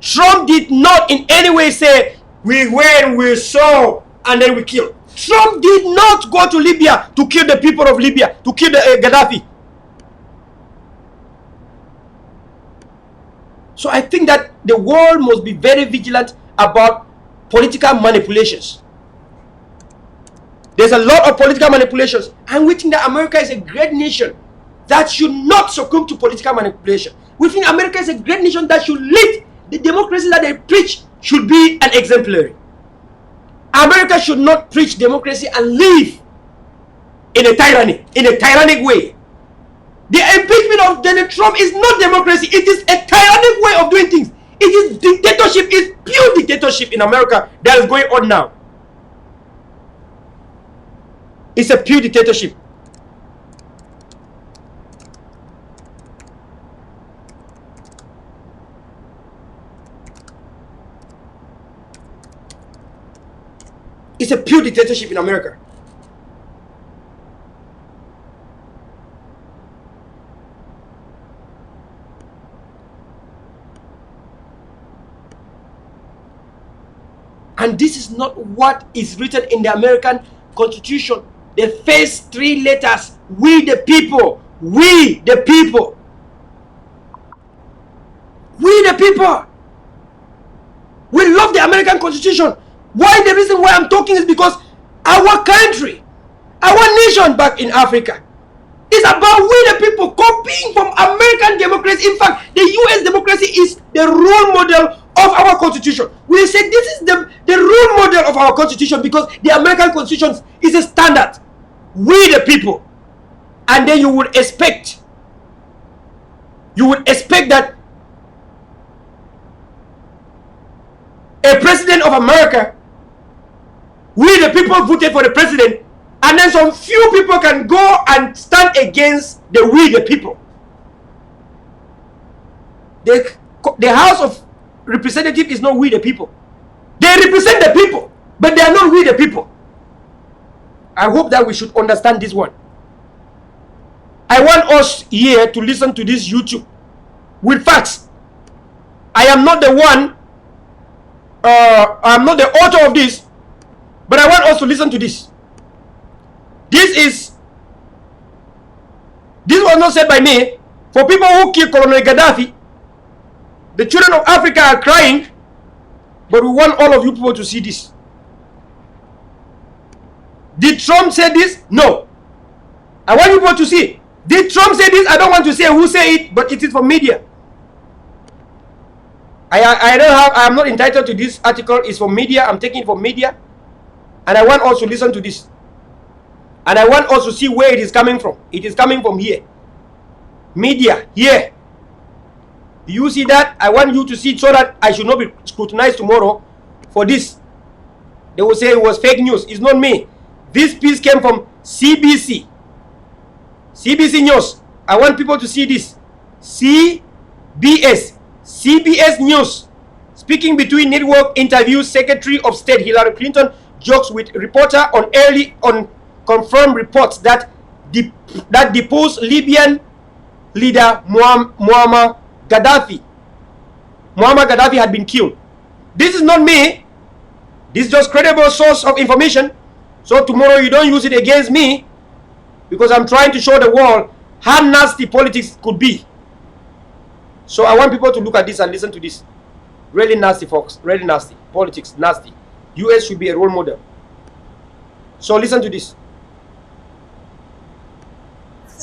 Speaker 1: Trump did not in any way say we win, we saw, and then we kill. Trump did not go to Libya to kill the people of Libya, to kill the Gaddafi. So I think that the world must be very vigilant about political manipulations. There's a lot of political manipulations, and we think that America is a great nation that should not succumb to political manipulation. We think America is a great nation that should lead the democracy that they preach should be an exemplary. America should not preach democracy and live in a tyrannic way. The impeachment of Donald Trump is not democracy. It is a tyrannic way of doing things. It is dictatorship. It's pure dictatorship in America that is going on now. It's a pure dictatorship. It's a pure dictatorship in America. And this is not what is written in the American Constitution. The first three letters, we the people, we the people. We the people. We love the American Constitution. Why? The reason why I'm talking is because our country, our nation back in Africa, is about we the people, copying from American democracy. In fact, the US democracy is the role model of our constitution. We say this is the role model of our constitution because the American constitution is a standard. We the people. And then you would expect that a president of America, we the people voted for the president, and then some few people can go and stand against the we the people. The House of Representatives is not we the people. They represent the people, but they are not we the people. I hope that we should understand this one. I want us here to listen to this YouTube with facts. I am not the one, I'm not the author of this, but I want us to listen to this. This was not said by me. For people who killed Colonel Gaddafi, the children of Africa are crying, but we want all of you people to see this. Did Trump say this? No. I want you people to see. Did Trump say this? I don't want to say who said it, but it is from media. I am not entitled to this article. It's from media. I'm taking it from media. And I want us to listen to this. And I want us to see where it is coming from. It is coming from here. Media, here. You see that? I want you to see it so that I should not be scrutinized tomorrow for this. They will say it was fake news. It's not me. This piece came from CBC. CBC News. I want people to see this. CBS News. Speaking between network interviews, Secretary of State Hillary Clinton jokes with reporter on early confirmed reports that deposed Libyan leader Muammar Gaddafi had been killed. This is not me. This is just credible source of information. So tomorrow you don't use it against me, because I'm trying to show the world how nasty politics could be. So I want people to look at this and listen to this. Really nasty, folks. Really nasty. Politics, nasty. US should be a role model. So listen to this.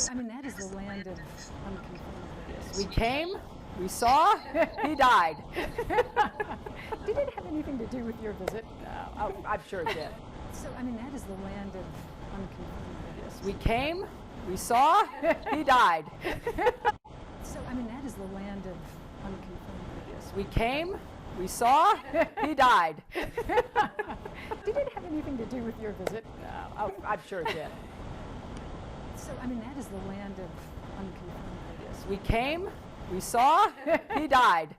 Speaker 2: I mean, that is the land of unconfirmed. We came, we saw, he died. Did it have anything to do with your visit? Oh, I'm sure it did. So, I mean, that is the land of unconfirmed. We came, we saw, he died. So, I mean, that is the land of unconfirmed. We came, we saw, he died. Did it have anything to do with your visit? Oh, I'm sure it did. So, I mean, that is the land of unconfirmed. We came, we saw, he died.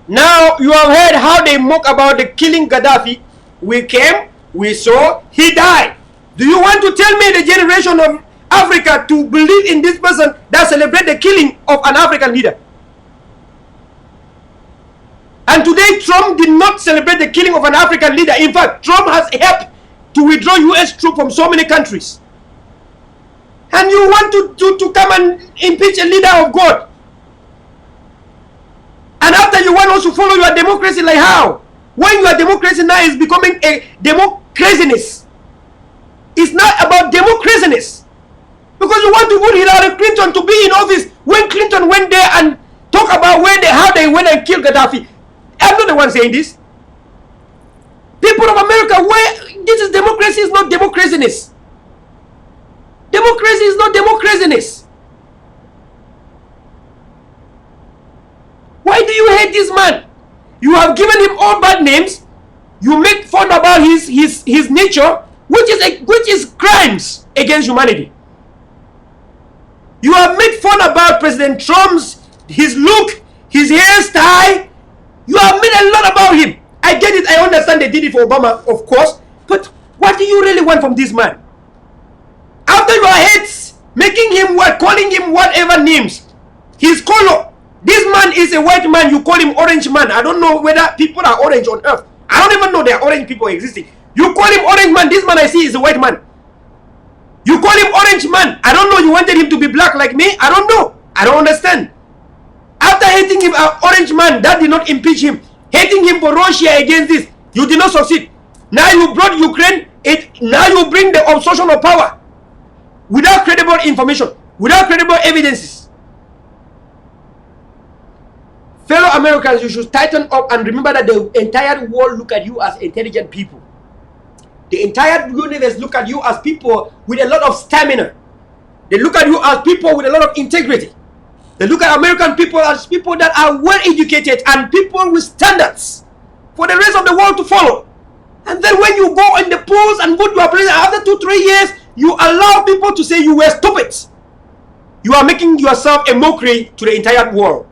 Speaker 1: Now you have heard how they mock about the killing Gaddafi. We came, we saw, he died. Do you want to tell me the generation of Africa to believe in this person that celebrate the killing of an African leader? And today Trump did not celebrate the killing of an African leader. In fact, Trump has helped to withdraw US troops from so many countries. And you want to come and impeach a leader of God? And after you want us to follow your democracy, like how? When your democracy now is becoming a democraciness. It's not about democraciness. Because you want to put Hillary Clinton to be in office when Clinton went there and talk about how they went and killed Gaddafi. I'm not the one saying this. People of America, this is democracy, is not democraciness. Democracy is not democraciness. Why do you hate this man? You have given him all bad names. You make fun about his nature, which is crimes against humanity. You have made fun about President Trump's his look, his hairstyle. You have made a lot about him. I get it. I understand they did it for Obama, of course. But what do you really want from this man? After your hates, making him calling him whatever names, his color, This man is a white man. You call him orange man. I don't know whether people are orange on earth. I don't even know there are orange people existing. You call him orange man. This man I see is a white man. You call him orange man. I don't know. You wanted him to be black like me. I don't know. I don't understand. After hating him, an orange man, that did not impeach him. Hating him for Russia against this, you did not succeed. Now you brought Ukraine. Now you bring the obstruction of power without credible information, without credible evidences. Fellow Americans, you should tighten up and remember that the entire world look at you as intelligent people. The entire universe look at you as people with a lot of stamina. They look at you as people with a lot of integrity. They look at American people as people that are well educated and people with standards for the rest of the world to follow. And then when you go in the polls and vote your president, after 2-3 years, you allow people to say you were stupid. You are making yourself a mockery to the entire world.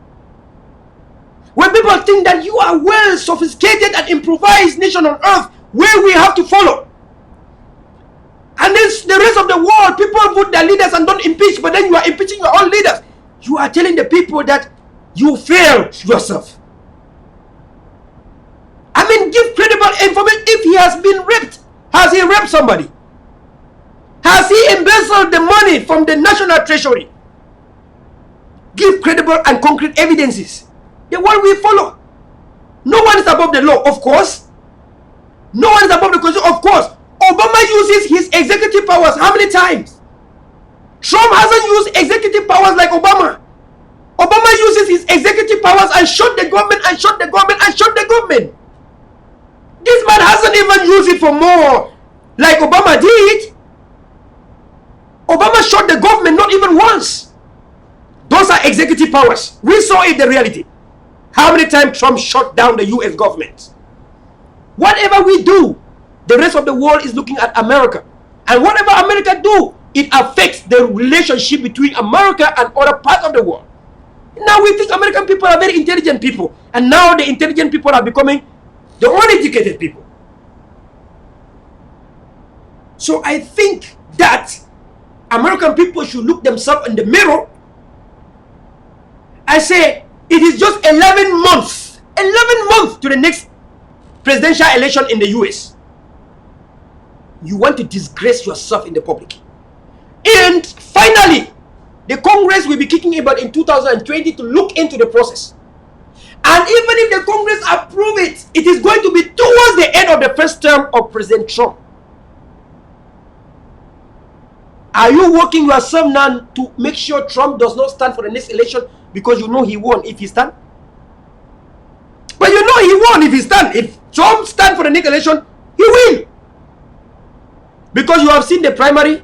Speaker 1: When people think that you are well sophisticated and improvised nation on earth where we have to follow. And then the rest of the world, people vote their leaders and don't impeach, but then you are impeaching your own leaders. You are telling the people that you failed yourself. I mean, give credible information. If he has been raped, has he raped somebody? Has he embezzled the money from the national treasury? Give credible and concrete evidences. The one we follow. No one is above the law, of course. No one is above the constitution, of course. Obama uses his executive powers how many times? Trump hasn't used executive powers like Obama. Obama uses his executive powers and shot the government and shot the government and shot the government. This man hasn't even used it for more like Obama did. Obama shot the government not even once. Those are executive powers. We saw it, the reality. How many times Trump shot down the US government? Whatever we do, the rest of the world is looking at America. And whatever America do, it affects the relationship between America and other parts of the world. Now we think American people are very intelligent people. And now the intelligent people are becoming the uneducated people. So I think that American people should look themselves in the mirror and say, it is just 11 months to the next presidential election in the US. You want to disgrace yourself in the public. And finally, the Congress will be kicking about in 2020 to look into the process. And even if the Congress approve it, it is going to be towards the end of the first term of President Trump. Are you working yourself now to make sure Trump does not stand for the next election because you know he won if he stand? But you know he won if he stand. If Trump stand for the next election, he will. Because you have seen the primary,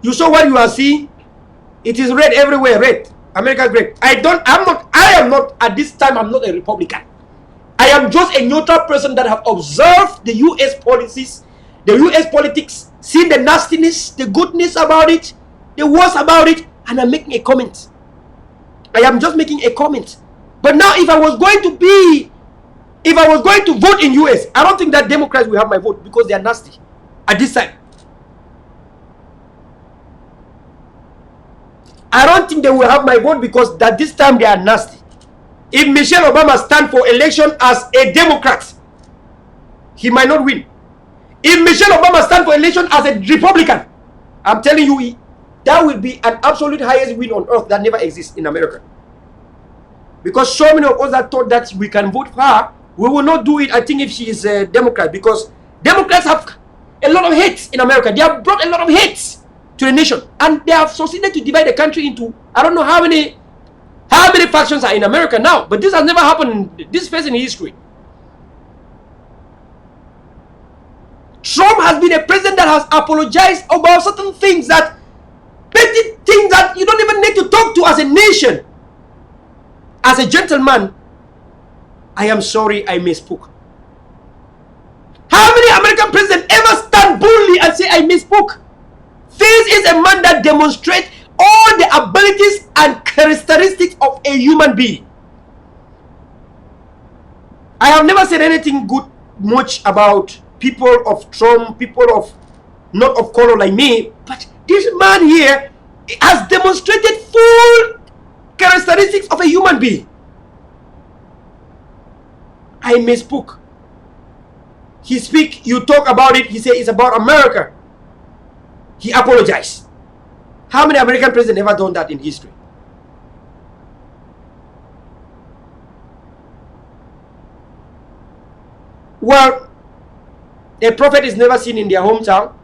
Speaker 1: you saw what you are seeing. It is red everywhere, red. America red. I am not, at this time, I'm not a Republican. I am just a neutral person that have observed the US policies, the US politics, seen the nastiness, the goodness about it, the worst about it, and I'm making a comment. I am just making a comment. But now if I was going to vote in US, I don't think that Democrats will have my vote because they are nasty at this time. I don't think they will have my vote because at this time they are nasty. If Michelle Obama stand for election as a Democrat, he might not win. If Michelle Obama stand for election as a Republican, I'm telling you, that will be an absolute highest win on earth that never exists in America. Because so many of us that thought that we can vote for her, we will not do it, I think, if she is a Democrat. Because Democrats have a lot of hate in America. They have brought a lot of hate to the nation. And they have succeeded to divide the country into, I don't know how many factions are in America now. But this has never happened, this phase in history. Trump has been a president that has apologized about certain things, that petty things that you don't even need to talk to as a nation. As a gentleman, I am sorry I misspoke. How many American presidents ever stand boldly and say I misspoke? This is a man that demonstrates all the abilities and characteristics of a human being. I have never said anything good much about people of Trump, people of not of color like me, but this man here has demonstrated full characteristics of a human being. I misspoke. He speak, you talk about it, he say it's about America. He apologized. How many American presidents ever done that in history? Well, a prophet is never seen in their hometown.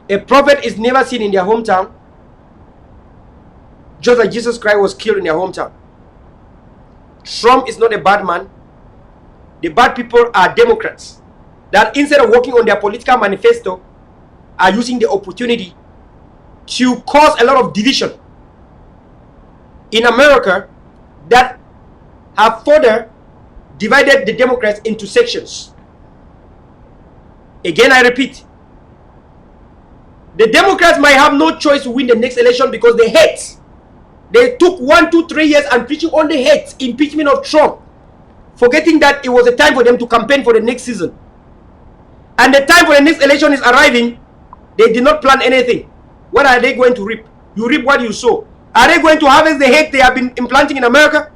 Speaker 1: A prophet is never seen in their hometown. Just like Jesus Christ was killed in their hometown. Trump is not a bad man. The bad people are Democrats that instead of working on their political manifesto are using the opportunity to cause a lot of division in America that have further divided the Democrats into sections. Again, I repeat, the Democrats might have no choice to win the next election because they hate. They took 1, 2, 3 years and preaching on the hate, impeachment of Trump, forgetting that it was a time for them to campaign for the next season. And the time for the next election is arriving. They did not plan anything. What are they going to reap? You reap what you sow. Are they going to harvest the hate they have been implanting in America?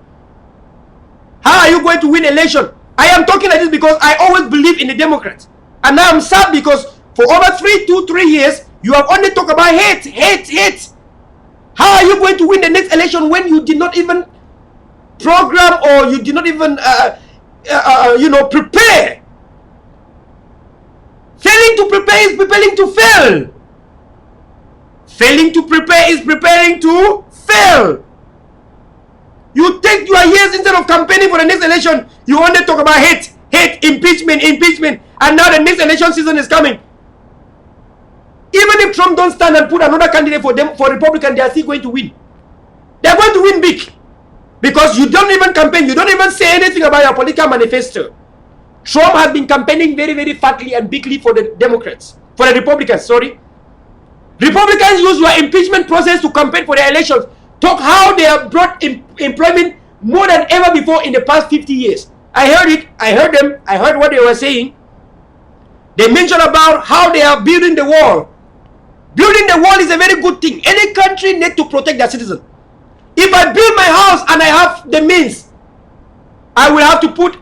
Speaker 1: How are you going to win election? I am talking like this because I always believe in the Democrats. And now I'm sad because for over 3 years, you have only talked about hate, hate, hate. How are you going to win the next election when you did not even program or you did not even, prepare? Failing to prepare is preparing to fail. Failing to prepare is preparing to fail. You take your years instead of campaigning for the next election. You only talk about hate, hate, impeachment, impeachment. And now the next election season is coming. Even if Trump don't stand and put another candidate for them, for Republican, they are still going to win. They are going to win big. Because you don't even campaign. You don't even say anything about your political manifesto. Trump has been campaigning very, very fatly and bigly for the Democrats. For the Republicans, sorry. Republicans use your impeachment process to campaign for their elections. Talk how they have brought employment more than ever before in the past 50 years. I heard it. I heard them. I heard what they were saying. They mentioned about how they are building the wall. Building the wall is a very good thing. Any country needs to protect their citizens. If I build my house and I have the means, I will have to put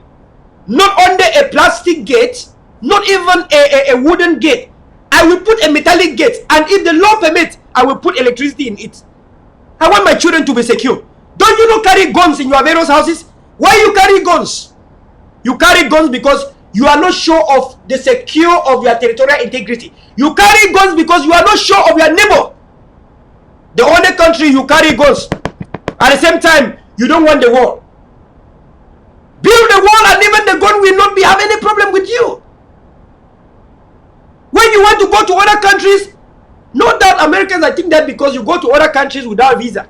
Speaker 1: not only a plastic gate, not even a wooden gate. I will put a metallic gate. And if the law permits, I will put electricity in it. I want my children to be secure. Don't you not carry guns in your various houses? Why you carry guns? You carry guns because you are not sure of the secure of your territorial integrity. You carry guns because you are not sure of your neighbor. The only country you carry guns. At the same time, you don't want the war. Build the wall and even the gun will not have any problem with you. When you want to go to other countries, not that Americans, I think that because you go to other countries without visa,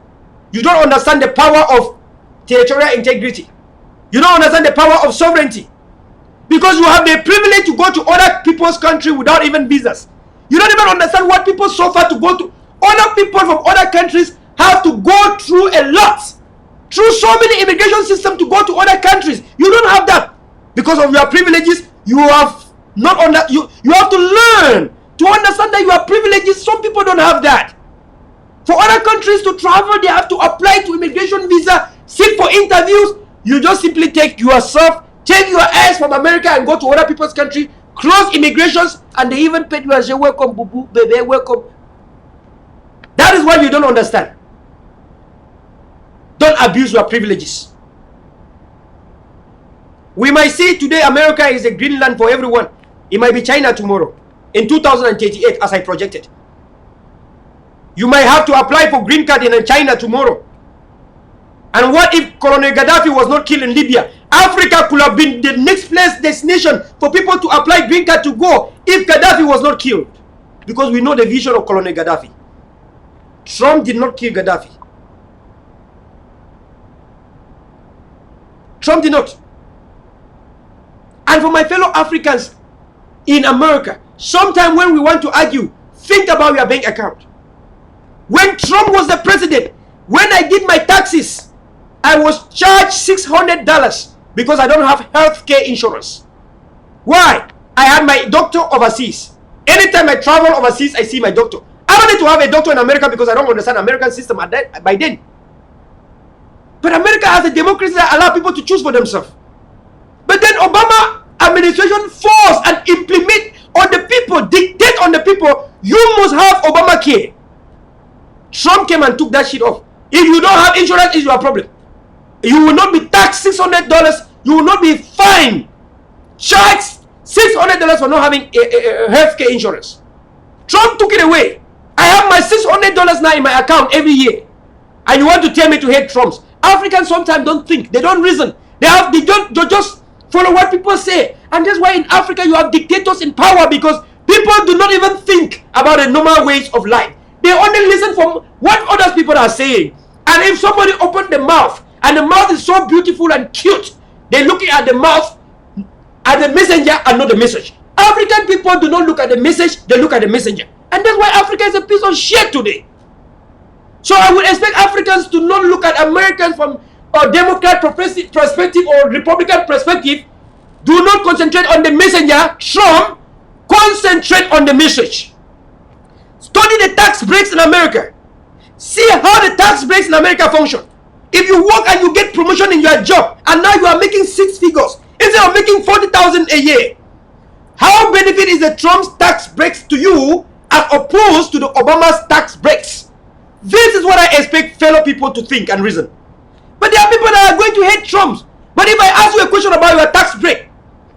Speaker 1: you don't understand the power of territorial integrity. You don't understand the power of sovereignty. Because you have the privilege to go to other people's country without even visas. You don't even understand what people suffer to go to. Other people from other countries have to go through a lot. Through so many immigration systems to go to other countries. You don't have that. Because of your privileges, you have not you have to learn to understand that you have privileges. Some people don't have that. For other countries to travel, they have to apply to immigration visa, sit for interviews. You just simply take yourself, take your ass from America and go to other people's country, close immigrations, and they even pay you and say, welcome, boo boo, baby, welcome. That is what you don't understand. Don't abuse your privileges. We might see today America is a green land for everyone. It might be China tomorrow, in 2038, as I projected. You might have to apply for green card in China tomorrow. And what if Colonel Gaddafi was not killed in Libya? Africa could have been the next place destination for people to apply green card to go if Gaddafi was not killed. Because we know the vision of Colonel Gaddafi. Trump did not kill Gaddafi. Trump did not. And for my fellow Africans in America, sometime when we want to argue, think about your bank account. When Trump was the president, when I did my taxes, I was charged $600 because I don't have health care insurance. Why? I had my doctor overseas. Anytime I travel overseas, I see my doctor. I don't need to have a doctor in America because I don't understand American system by then. But America has a democracy that allows people to choose for themselves. But then Obama administration force and implement on the people, dictate on the people, you must have Obamacare. Trump came and took that shit off. If you don't have insurance, it's your problem. You will not be taxed $600. You will not be fined, charged $600 for not having a healthcare insurance. Trump took it away. I have my $600 now in my account every year. And you want to tell me to hate Trumps? Africans sometimes don't think. They don't reason. They just follow what people say. And that's why in Africa you have dictators in power, because people do not even think about the normal ways of life. They only listen from what other people are saying. And if somebody opened the mouth, and the mouth is so beautiful and cute, they're looking at the mouth, at the messenger and not the message. African people do not look at the message, they look at the messenger. And that's why Africa is a piece of shit today. So I would expect Africans to not look at Americans from a Democrat perspective or Republican perspective. Do not concentrate on the messenger, Trump. Concentrate on the message. Study the tax breaks in America. See how the tax breaks in America function. If you work and you get promotion in your job, and now you are making 6 figures instead of making 40,000 a year, how benefit is the Trump's tax breaks to you as opposed to the Obama's tax breaks? This is what I expect fellow people to think and reason. But there are people that are going to hate Trump. But if I ask you a question about your tax break,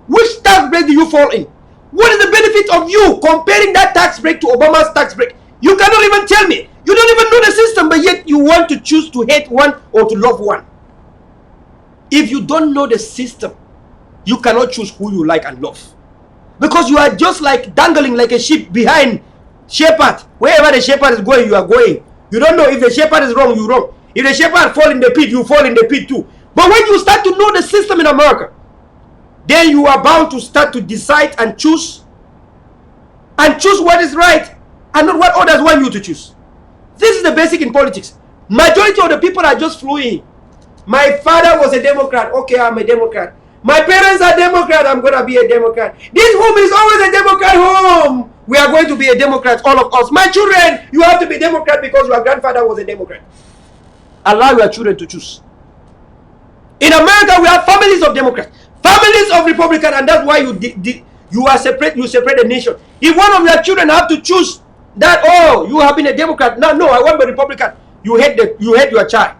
Speaker 1: which tax break do you fall in? What is the benefit of you comparing that tax break to Obama's tax break? You cannot even tell me. You don't even know the system, but yet you want to choose to hate one or to love one. If you don't know the system, you cannot choose who you like and love. Because you are just like dangling like a sheep behind shepherd. Wherever the shepherd is going, you are going. You don't know if the shepherd is wrong, you're wrong. If the shepherd fall in the pit, you fall in the pit too. But when you start to know the system in America, then you are bound to start to decide and choose what is right and not what others want you to choose. This is the basic in politics. Majority of the people are just fluing. My father was a Democrat. Okay, I'm a Democrat. My parents are Democrat. I'm going to be a Democrat. This home is always a Democrat home. We are going to be a Democrat, all of us. My children, you have to be Democrat because your grandfather was a Democrat. Allow your children to choose. In America, we have families of Democrats, families of Republicans, and that's why you separate the nation. If one of your children have to choose that, oh, you have been a Democrat, no, I want to be Republican, you hate your child.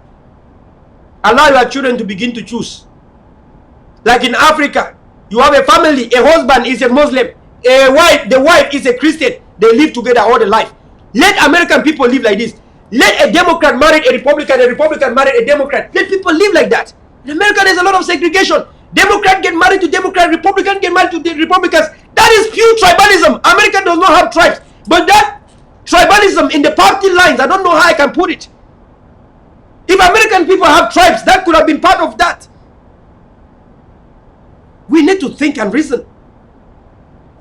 Speaker 1: Allow your children to begin to choose. Like in Africa, you have a family, a husband is a Muslim, the wife is a Christian. They live together all their life. Let American people live like this. Let a Democrat marry a Republican marry a Democrat. Let people live like that. In America, there's a lot of segregation. Democrat get married to Democrat, Republican get married to the Republicans. That is pure tribalism. America does not have tribes. But that tribalism in the party lines, I don't know how I can put it. If American people have tribes, that could have been part of that. We need to think and reason.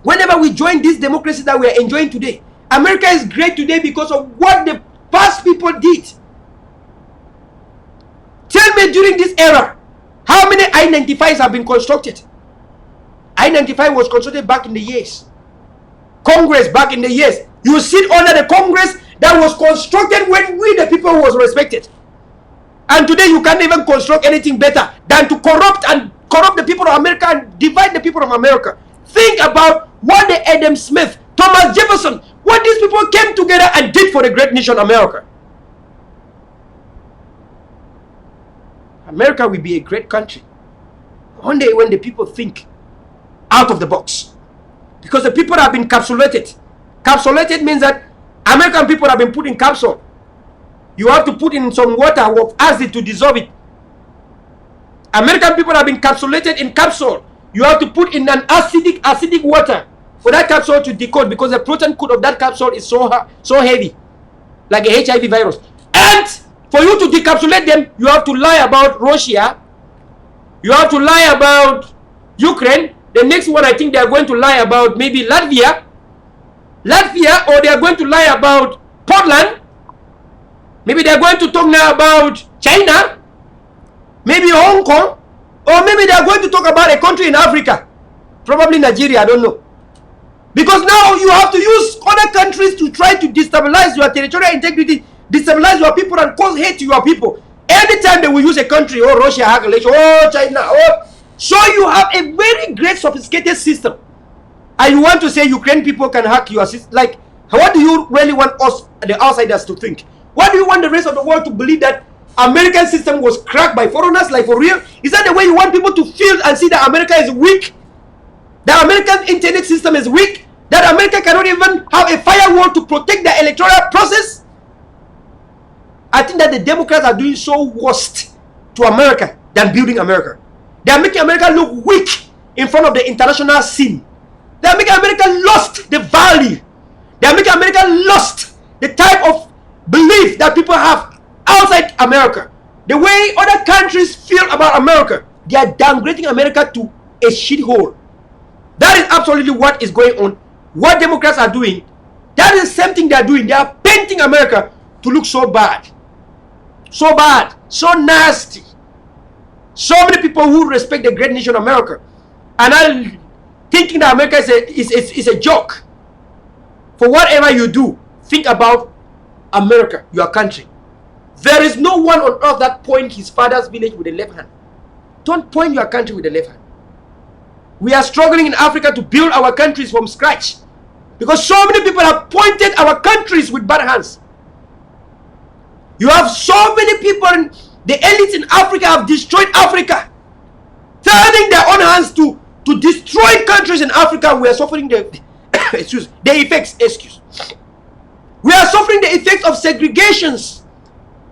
Speaker 1: Whenever we join this democracy that we are enjoying today, America is great today because of what the past people did. Tell me during this era, how many I-95s have been constructed? I-95 was constructed back in the years. Congress back in the years. You sit under the Congress that was constructed when we the people was respected. And today you can't even construct anything better than to corrupt the people of America and divide the people of America. Think about what the Adam Smith, Thomas Jefferson, what these people came together and did for the great nation America. America will be a great country one day when the people think out of the box. Because the people have been capsulated. Capsulated means that American people have been put in capsule. You have to put in some water of acid to dissolve it. American people have been capsulated in capsule. You have to put in an acidic water for that capsule to decode, because the protein code of that capsule is so heavy, like a HIV virus. And for you to decapsulate them, you have to lie about Russia. You have to lie about Ukraine. The next one, I think they are going to lie about maybe Latvia, or they are going to lie about Portland. Maybe they are going to talk now about China, maybe Hong Kong, or maybe they are going to talk about a country in Africa, probably Nigeria, I don't know. Because now you have to use other countries to try to destabilize your territorial integrity, destabilize your people, and cause hate to your people. Anytime they will use a country, oh, Russia, oh, China, oh. So you have a very great sophisticated system. And you want to say Ukraine people can hack your system? Like, what do you really want us, the outsiders, to think? What do you want the rest of the world to believe, that American system was cracked by foreigners, like for real? Is that the way you want people to feel and see that America is weak? That American internet system is weak? That America cannot even have a firewall to protect the electoral process? I think that the Democrats are doing so worst to America than building America. They are making America look weak in front of the international scene. They are making America lost the value. They are making America lost the type of belief that people have outside America. The way other countries feel about America, they are downgrading America to a shithole. That is absolutely what is going on. What Democrats are doing, that is the same thing they are doing. They are painting America to look so bad. So bad. So nasty. So many people who respect the great nation America are now thinking that America is a joke. For whatever you do, think about America, your country. There is no one on earth that points his father's village with the left hand. Don't point your country with the left hand. We are struggling in Africa to build our countries from scratch, because so many people have pointed our countries with bad hands. You have so many people, the elites in Africa have destroyed Africa, turning their own hands to destroy countries in Africa. We are suffering the effects. We are suffering the effects of segregations,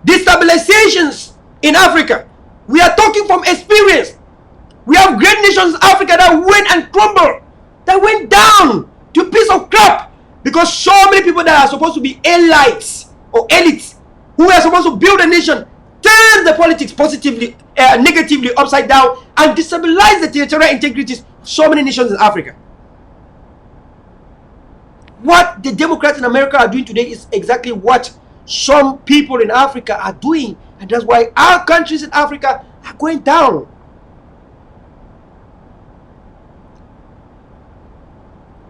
Speaker 1: destabilizations in Africa. We are talking from experience. We have great nations in Africa that went and crumbled, that went down to a piece of crap, because so many people that are supposed to be elites or elites, who are supposed to build a nation, turn the politics positively, negatively upside down, and destabilize the territorial integrities of so many nations in Africa. What the Democrats in America are doing today is exactly what some people in Africa are doing, and that's why our countries in Africa are going down.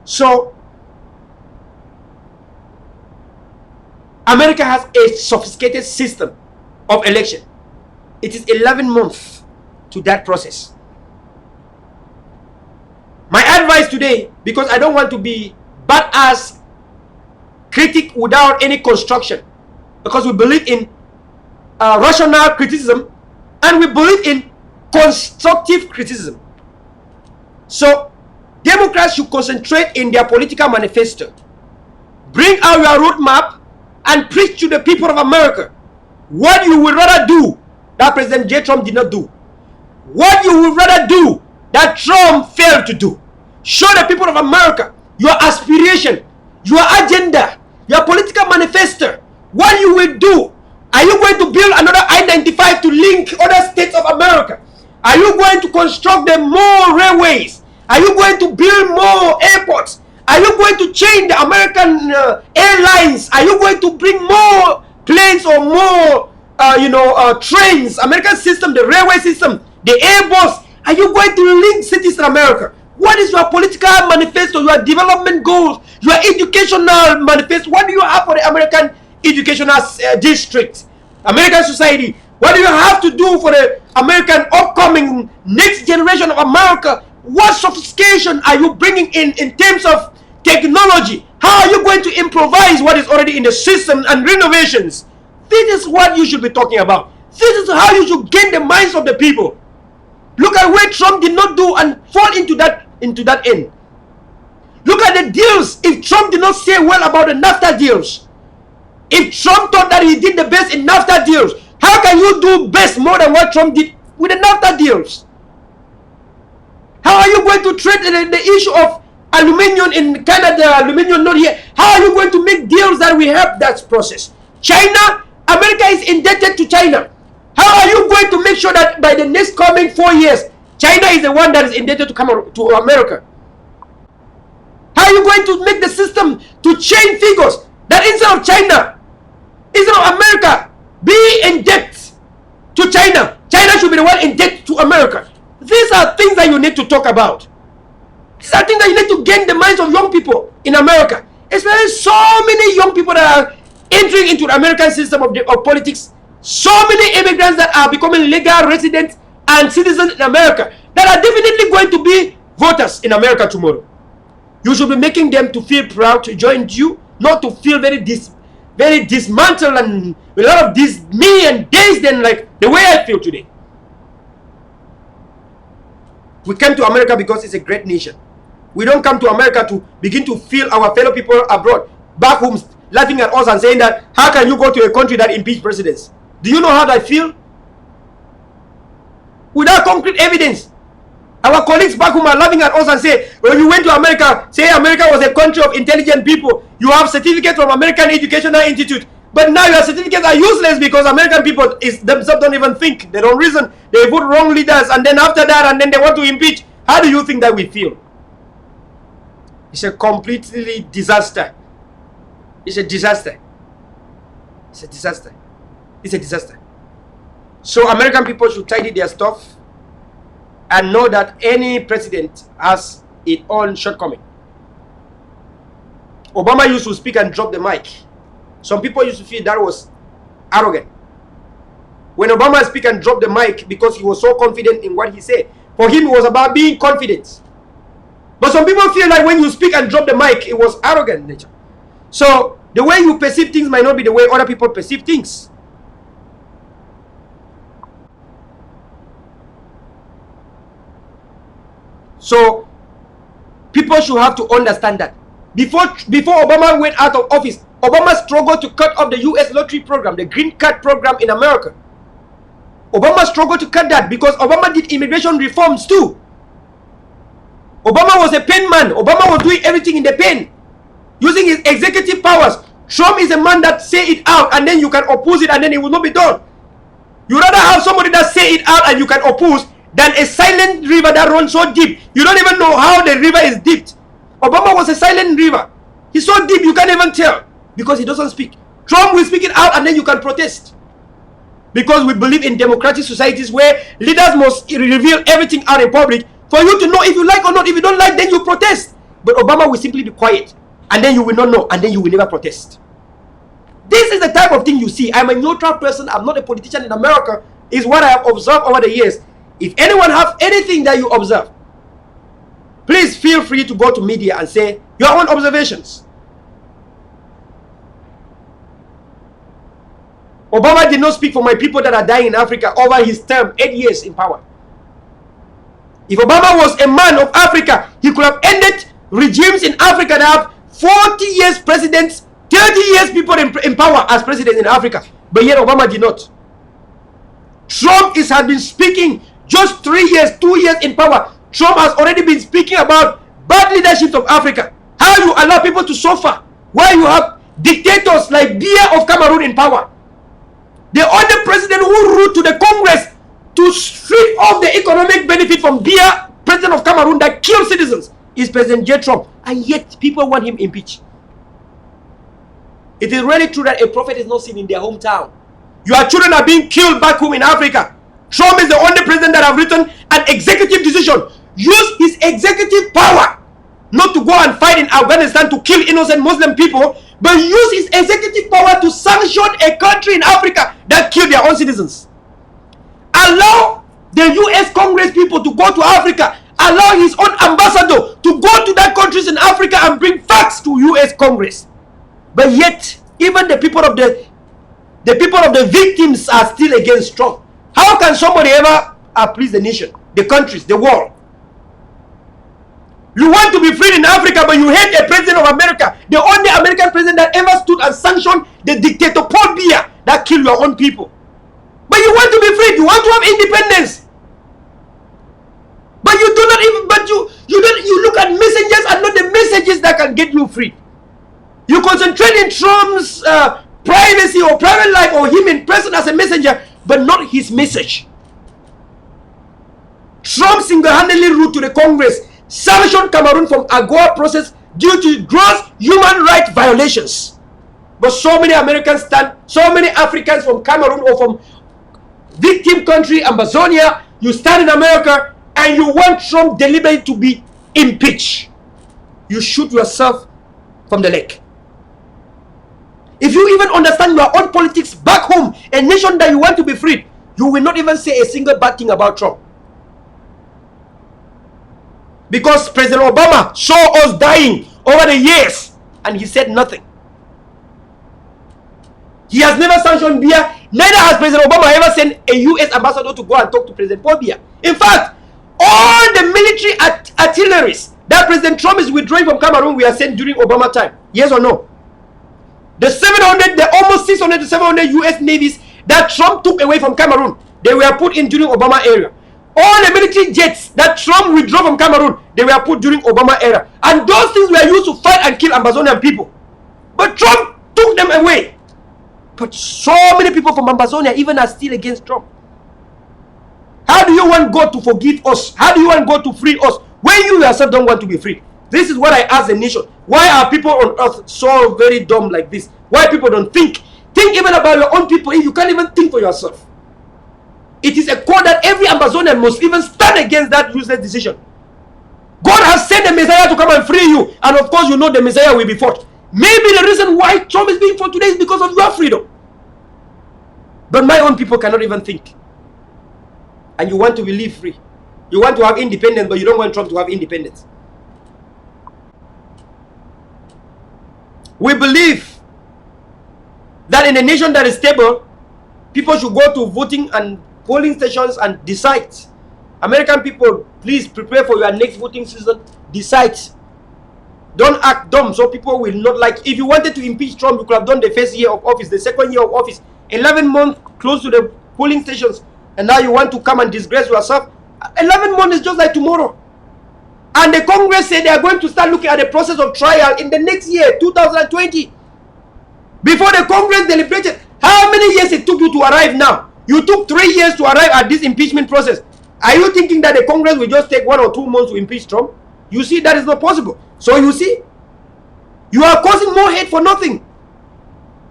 Speaker 1: So America has a sophisticated system of election. It is 11 months to that process. My advice today, because I don't want to be badass critic without any construction, because we believe in rational criticism and we believe in constructive criticism. So Democrats should concentrate in their political manifesto. Bring out your roadmap and preach to the people of America what you would rather do that President J. Trump did not do. What you would rather do that Trump failed to do. Show the people of America your aspiration, your agenda, your political manifesto. What you will do. Are you going to build another I-95 to link other states of America? Are you going to construct them more railways? Are you going to build more airports? Are you going to change the American airlines? Are you going to bring more planes or more trains? American system, the railway system, the airbus. Are you going to link cities in America? What is your political manifesto, your development goals, your educational manifesto? What do you have for the American educational district, American society? What do you have to do for the American upcoming next generation of America? What sophistication are you bringing in terms of technology? How are you going to improvise what is already in the system and renovations? This is what you should be talking about. This is how you should gain the minds of the people. Look at what Trump did not do and fall into that end. Look at the deals. If Trump did not say well about the NAFTA deals, if Trump thought that he did the best in NAFTA deals, how can you do best more than what Trump did with the NAFTA deals? How are you going to treat the issue of aluminium in Canada, aluminium not here? How are you going to make deals that will help that process? China, America is indebted to China. How are you going to make sure that by the next coming 4 years, China is the one that is indebted to come to America? How are you going to make the system to change figures that instead of China, instead of America be in debt to China, China should be the one in debt to America? These are things that you need to talk about. These are things that you need to gain the minds of young people in America. Especially so many young people that are entering into the American system of politics. So many immigrants that are becoming legal residents and citizens in America that are definitely going to be voters in America tomorrow. You should be making them to feel proud to join you, not to feel very dismantled and a lot of this me and this, then like the way I feel today. We came to America because it's a great nation. We don't come to America to begin to feel our fellow people abroad, back home, laughing at us and saying that, how can you go to a country that impeached presidents? Do you know how I feel? Without concrete evidence. Our colleagues back home are laughing at us and say, when you went to America, say America was a country of intelligent people. You have certificates from American Educational Institute. But now your certificates are useless because American people themselves don't even think. They don't reason. They vote wrong leaders, and then after that, and then they want to impeach. How do you think that we feel? It's a completely disaster. It's a disaster. It's a disaster. It's a disaster. So American people should tidy their stuff and know that any president has its own shortcoming. Obama used to speak and drop the mic. Some people used to feel that was arrogant. When Obama speak and drop the mic because he was so confident in what he said, for him it was about being confident. But some people feel like when you speak and drop the mic, it was arrogant nature. So the way you perceive things might not be the way other people perceive things. So people should have to understand that. Before Obama went out of office, Obama struggled to cut off the U.S. lottery program, the green card program in America. Obama struggled to cut that because Obama did immigration reforms too. Obama was a pen man. Obama was doing everything in the pen, using his executive powers. Trump is a man that say it out and then you can oppose it and then it will not be done. You rather have somebody that say it out and you can oppose than a silent river that runs so deep. You don't even know how the river is deep. Obama was a silent river. He's so deep you can't even tell because he doesn't speak. Trump will speak it out and then you can protest. Because we believe in democratic societies where leaders must reveal everything out in public for you to know if you like or not. If you don't like, then you protest. But Obama will simply be quiet and then you will not know and then you will never protest. This is the type of thing you see. I'm a neutral person. I'm not a politician in America. Is what I have observed over the years. If anyone have anything that you observe, please feel free to go to media and say your own observations. Obama did not speak for my people that are dying in Africa over his term, 8 years in power. If Obama was a man of Africa, he could have ended regimes in Africa that have 40 years presidents, 30 years people in power as president in Africa. But yet Obama did not. Trump has been speaking just 3 years, 2 years in power. Trump has already been speaking about bad leadership of Africa. How you allow people to suffer while you have dictators like Biya of Cameroon in power. The other president who ruled to the Congress to strip off the economic benefit from Biya, president of Cameroon, that killed citizens, is President J. Trump. And yet people want him impeached. It is really true that a prophet is not seen in their hometown. Your children are being killed back home in Africa. Trump is the only president that have written an executive decision. Use his executive power not to go and fight in Afghanistan to kill innocent Muslim people, but use his executive power to sanction a country in Africa that killed their own citizens. Allow the US Congress people to go to Africa. Allow his own ambassador to go to that countries in Africa and bring facts to US Congress. But yet, even the people of the victims are still against Trump. How can somebody ever please the nation, the countries, the world? You want to be free in Africa, but you hate a president of America, the only American president that ever stood and sanctioned the dictator Paul Biya that killed your own people. But you want to be free, you want to have independence. But you do not even, but you look at messengers and not the messages that can get you free. You concentrate in Trump's privacy or private life or him in person as a messenger, but not his message. Trump single-handedly ruled to the Congress, sanctioned Cameroon from AGOA process due to gross human rights violations. But so many Americans so many Africans from Cameroon or from victim country, Amazonia, you stand in America and you want Trump deliberately to be impeach, you shoot yourself from the leg. If you even understand your own politics back home, a nation that you want to be freed, you will not even say a single bad thing about Trump. Because President Obama saw us dying over the years and he said nothing. He has never sanctioned Biya. Neither has President Obama ever sent a US ambassador to go and talk to President Paul Biya. In fact, all the military artilleries that President Trump is withdrawing from Cameroon were sent during Obama time. Yes or no? The 700, the almost 600 to 700 US navies that Trump took away from Cameroon, they were put in during Obama era. All the military jets that Trump withdrew from Cameroon, they were put during Obama era. And those things were used to fight and kill Amazonian people. But Trump took them away. But so many people from Amazonia even are still against Trump. How do you want God to forgive us? How do you want God to free us when you yourself don't want to be free? This is what I ask the nation. Why are people on earth so very dumb like this? Why people don't think? Think even about your own people if you can't even think for yourself. It is a code that every Amazonian must even stand against that useless decision. God has sent the Messiah to come and free you. And of course you know the Messiah will be fought. Maybe the reason why Trump is being fought today is because of your freedom. But my own people cannot even think. And you want to live free. You want to have independence, but you don't want Trump to have independence. We believe that in a nation that is stable, people should go to voting and polling stations and decide. American people, please prepare for your next voting season. Decide. Don't act dumb so people will not like. If you wanted to impeach Trump, you could have done the first year of office, the second year of office, 11 months close to the polling stations, and now you want to come and disgrace yourself. 11 months is just like tomorrow. And the Congress said they are going to start looking at the process of trial in the next year, 2020. Before the Congress deliberated, how many years it took you to arrive now? You took 3 years to arrive at this impeachment process. Are you thinking that the Congress will just take 1 or 2 months to impeach Trump? You see, that is not possible. So you see, you are causing more hate for nothing.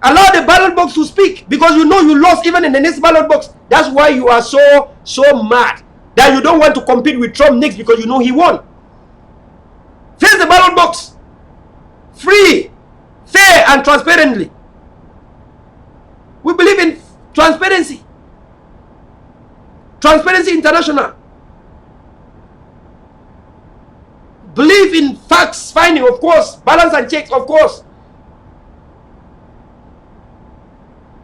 Speaker 1: Allow the ballot box to speak, because you know you lost even in the next ballot box. That's why you are so mad that you don't want to compete with Trump next, because you know he won. Face the ballot box. Free, fair, and transparently. We believe in transparency. Transparency International. Believe in facts finding, of course. Balance and checks, of course.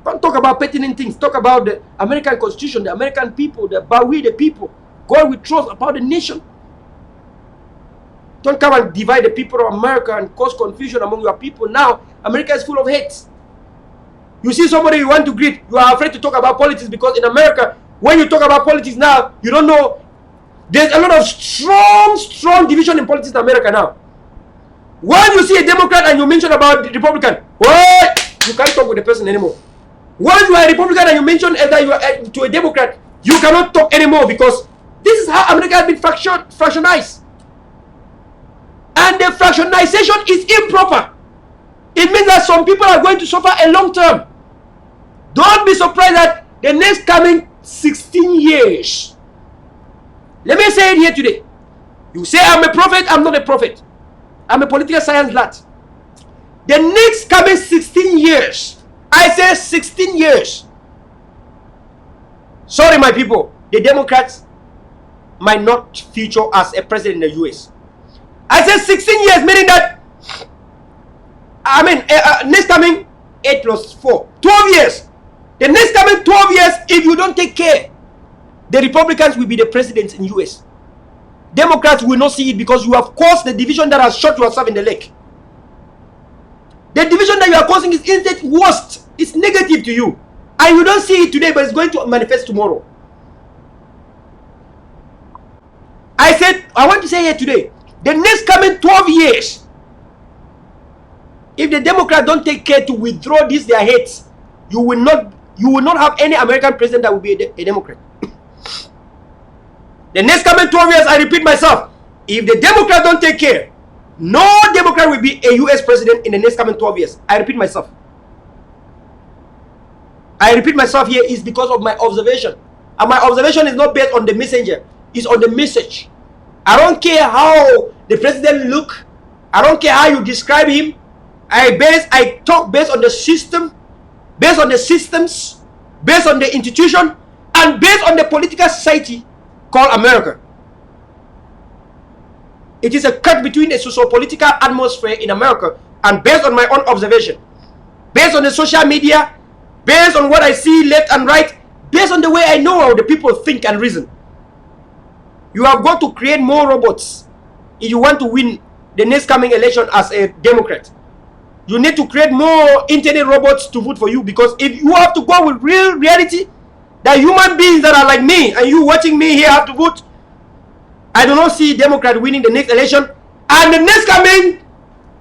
Speaker 1: Don't talk about pertinent things. Talk about the American Constitution, the American people, we the people. God we trust about the nation. Don't come and divide the people of America and cause confusion among your people. Now, America is full of hate. You see somebody you want to greet, you are afraid to talk about politics, because in America, when you talk about politics now, you don't know. There's a lot of strong division in politics in America now. When you see a Democrat and you mention about the Republican, what? You can't talk with the person anymore. Once you are a Republican and you mention that you are to a Democrat, you cannot talk anymore, because this is how America has been fractionized. And the fractionization is improper. It means that some people are going to suffer a long term. Don't be surprised that the next coming 16 years. Let me say it here today. You say I'm a prophet, I'm not a prophet. I'm a political science lad. The next coming 16 years, I say 16 years. Sorry, my people, the Democrats might not feature as a president in the US. I said 16 years, meaning that, next coming 8 plus 4, 12 years. The next coming 12 years, if you don't take care, the Republicans will be the presidents in US. Democrats will not see it, because you have caused the division that has shot yourself in the leg. The division that you are causing is instead worst. It's negative to you. And you don't see it today, but it's going to manifest tomorrow. I said, I want to say here today, the next coming 12 years, if the Democrats don't take care to withdraw their hates, you will not have any American president that will be a Democrat. The next coming 12 years, I repeat myself, if the Democrats don't take care, no Democrat will be a US president in the next coming 12 years. I repeat myself. I repeat myself here is because of my observation. And my observation is not based on the messenger, it's on the message. I don't care how the president look. I don't care how you describe him. I talk based on the system, based on the systems, based on the institution, and based on the political society called America. It is a cut between the socio-political atmosphere in America, and based on my own observation, based on the social media, based on what I see left and right, based on the way I know how the people think and reason. You have got to create more robots if you want to win the next coming election as a Democrat. You need to create more internet robots to vote for you, because if you have to go with real reality, that human beings that are like me and you watching me here have to vote, I do not see Democrat winning the next election and the next coming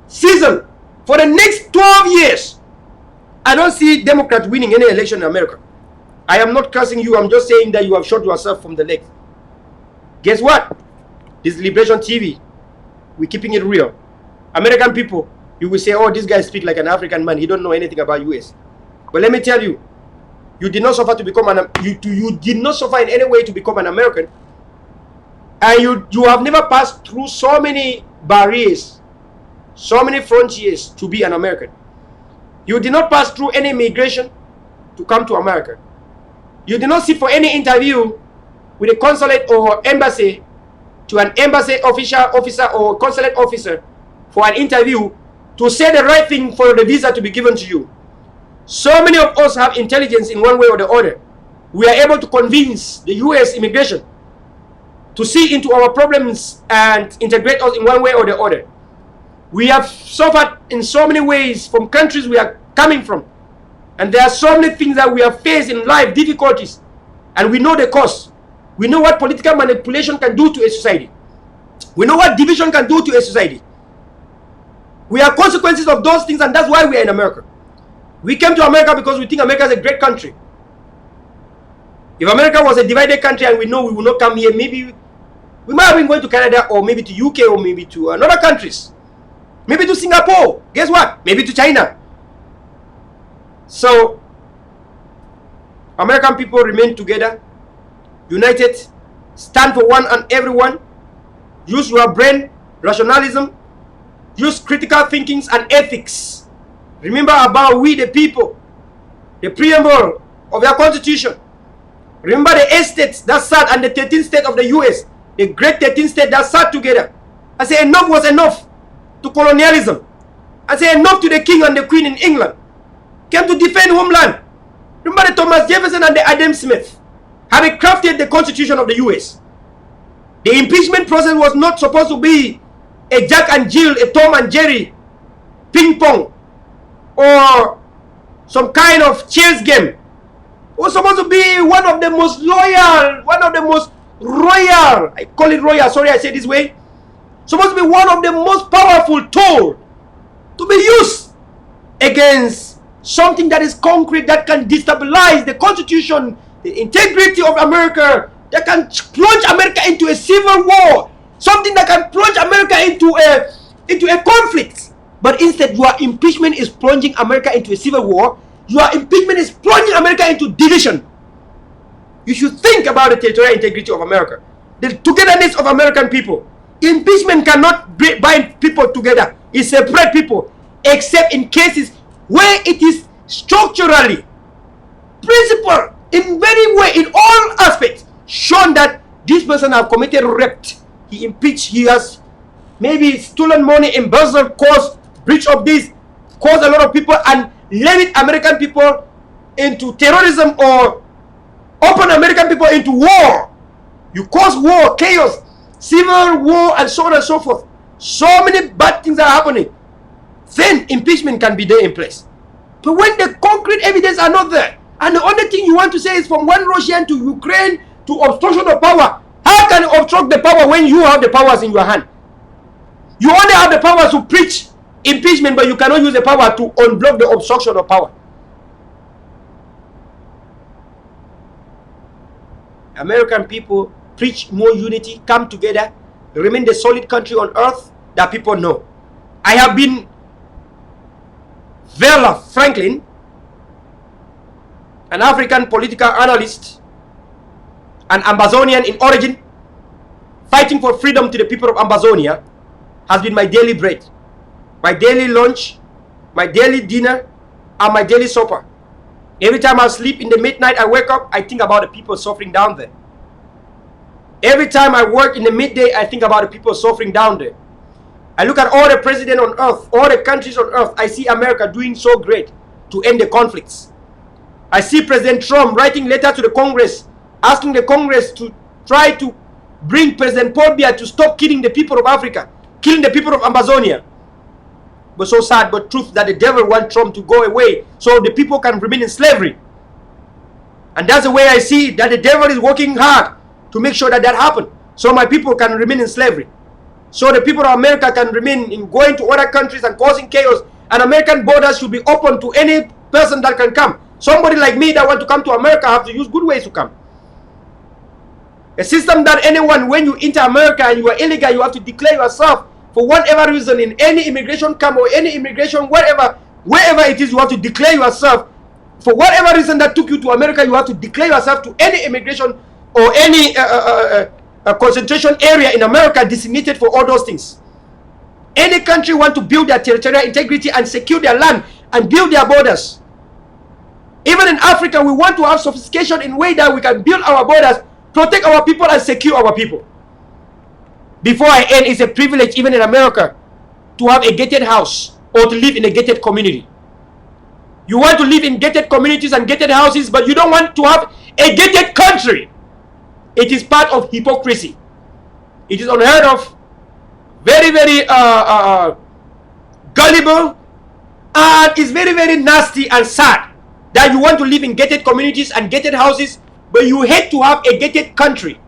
Speaker 1: season for the next 12 years. I don't see Democrat winning any election in America. I am not cursing you. I'm just saying that you have shot yourself from the leg. Guess what? This Liberation TV, we're keeping it real. American people, you will say, oh, this guy speaks like an African man. He don't know anything about US. But let me tell you, you did not suffer to become you did not suffer in any way to become an American. And you have never passed through so many barriers, so many frontiers to be an American. You did not pass through any immigration to come to America. You did not sit for any interview with a consulate or embassy to an embassy officer or consulate officer for an interview to say the right thing for the visa to be given to you. So many of us have intelligence in one way or the other. We are able to convince the US immigration to see into our problems and integrate us in one way or the other. We have suffered in so many ways from countries we are coming from. And there are so many things that we have faced in life, difficulties. And we know the cost. We know what political manipulation can do to a society. We know what division can do to a society. We are consequences of those things, and that's why we are in America. We came to America because we think America is a great country. If America was a divided country and we know we will not come here, maybe we might have been going to Canada or maybe to UK or maybe to other countries. Maybe to Singapore. Guess what? Maybe to China. So, American people remain together, united, stand for one and everyone. Use your brain, rationalism, use critical thinkings and ethics. Remember about we the people, the preamble of your constitution. Remember the 8 states that sat and the 13th state of the US, the great 13th state that sat together. I say enough was enough to colonialism. I say enough to the king and the queen in England. Came to defend homeland. Remember the Thomas Jefferson and the Adam Smith having crafted the constitution of the US. The impeachment process was not supposed to be a Jack and Jill, a Tom and Jerry ping pong or some kind of chess game. It was supposed to be one of the most loyal, one of the most royal, I call it royal, sorry I say this way, supposed to be one of the most powerful tools to be used against something that is concrete, that can destabilize the constitution, the integrity of America, that can plunge America into a civil war, something that can plunge America into a conflict. But instead, your impeachment is plunging America into a civil war. Your impeachment is plunging America into division. You should think about the territorial integrity of America, the togetherness of American people. Impeachment cannot bind people together. It separates people, except in cases where it is structurally, principle, in very way, in all aspects, shown that this person has committed rape. He impeached, he has maybe stolen money, embezzled, caused breach of this, caused a lot of people, and led American people into terrorism or open American people into war. You cause war, chaos, civil war, and so on and so forth. So many bad things are happening. Then impeachment can be there in place. But when the concrete evidence are not there, and the only thing you want to say is from one Russian to Ukraine to obstruction of power, how can you obstruct the power when you have the powers in your hand? You only have the power to preach impeachment, but you cannot use the power to unblock the obstruction of power. American people preach more unity, come together, remain the solid country on earth that people know. I have been Verla, Frankline, an African political analyst, an Amazonian in origin, fighting for freedom to the people of Amazonia has been my daily bread, my daily lunch, my daily dinner, and my daily supper. Every time I sleep in the midnight, I wake up, I think about the people suffering down there. Every time I work in the midday, I think about the people suffering down there. I look at all the presidents on earth, all the countries on earth. I see America doing so great to end the conflicts. I see President Trump writing letter to the Congress, asking the Congress to try to bring President Paul Biya to stop killing the people of Africa, killing the people of Amazonia. But so sad, but truth that the devil wants Trump to go away so the people can remain in slavery. And that's the way I see that the devil is working hard to make sure that that happens, so my people can remain in slavery. So the people of America can remain in going to other countries and causing chaos, and American borders should be open to any person that can come. Somebody like me that want to come to America have to use good ways to come. A system that anyone, when you enter America and you are illegal, you have to declare yourself for whatever reason in any immigration camp or any immigration, wherever it is, you have to declare yourself. For whatever reason that took you to America, you have to declare yourself to any immigration or any concentration area in America designated for all those things. Any country want to build their territorial integrity and secure their land and build their borders. Even in Africa, we want to have sophistication in way that we can build our borders, protect our people, and secure our people. Before I end, it's a privilege even in America to have a gated house or to live in a gated community. You want to live in gated communities and gated houses, but you don't want to have a gated country. It is part of hypocrisy. It is unheard of, very, very gullible, and it's very, very nasty and sad that you want to live in gated communities and gated houses, but you hate to have a gated country.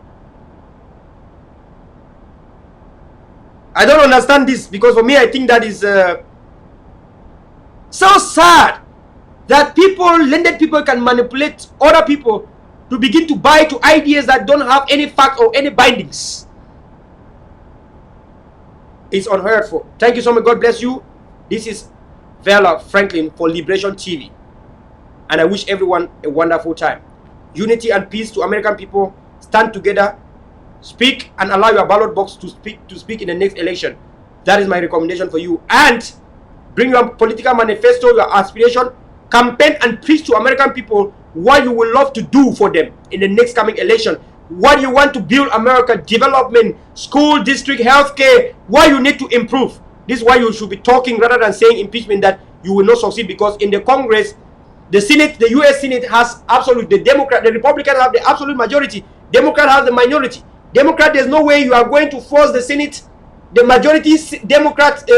Speaker 1: I don't understand this, because for me, I think that is so sad that landed people can manipulate other people to begin to buy to ideas that don't have any fact or any bindings. It's unheard of. Thank you so much. God bless you. This is Verla Franklin for Liberation TV. And I wish everyone a wonderful time. Unity and peace to American people. Stand together. Speak and allow your ballot box to speak in the next election. That is my recommendation for you. And bring your political manifesto, your aspiration, campaign and preach to American people what you would love to do for them in the next coming election. What you want to build America, development, school, district, healthcare, what you need to improve. This is why you should be talking rather than saying impeachment that you will not succeed, because in the Congress, the Senate, the US Senate has absolute, the Republicans have the absolute majority, Democrat have the minority. Democrat, there's no way you are going to force the Senate, the majority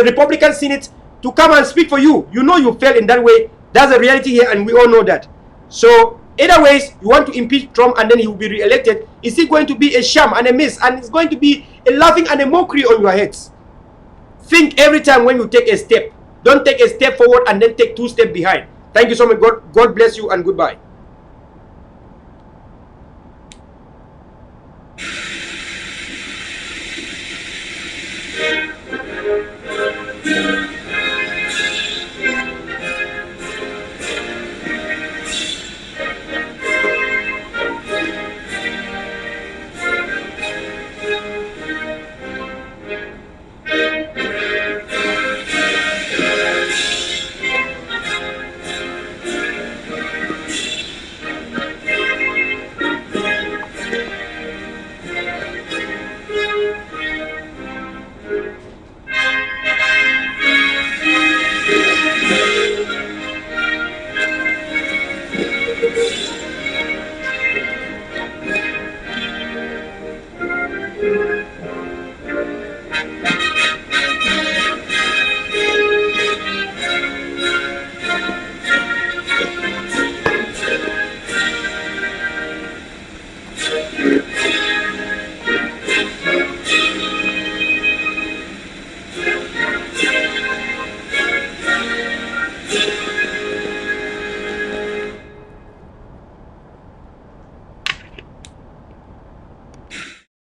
Speaker 1: Republican Senate to come and speak for you. You know you fail in that way. That's the reality here, and we all know that. So either ways, you want to impeach Trump and then he will be re-elected. Is it going to be a sham and a miss, and it's going to be a laughing and a mockery on your heads? Think every time when you take a step. Don't take a step forward and then take 2 steps behind. Thank you so much. God bless you and goodbye.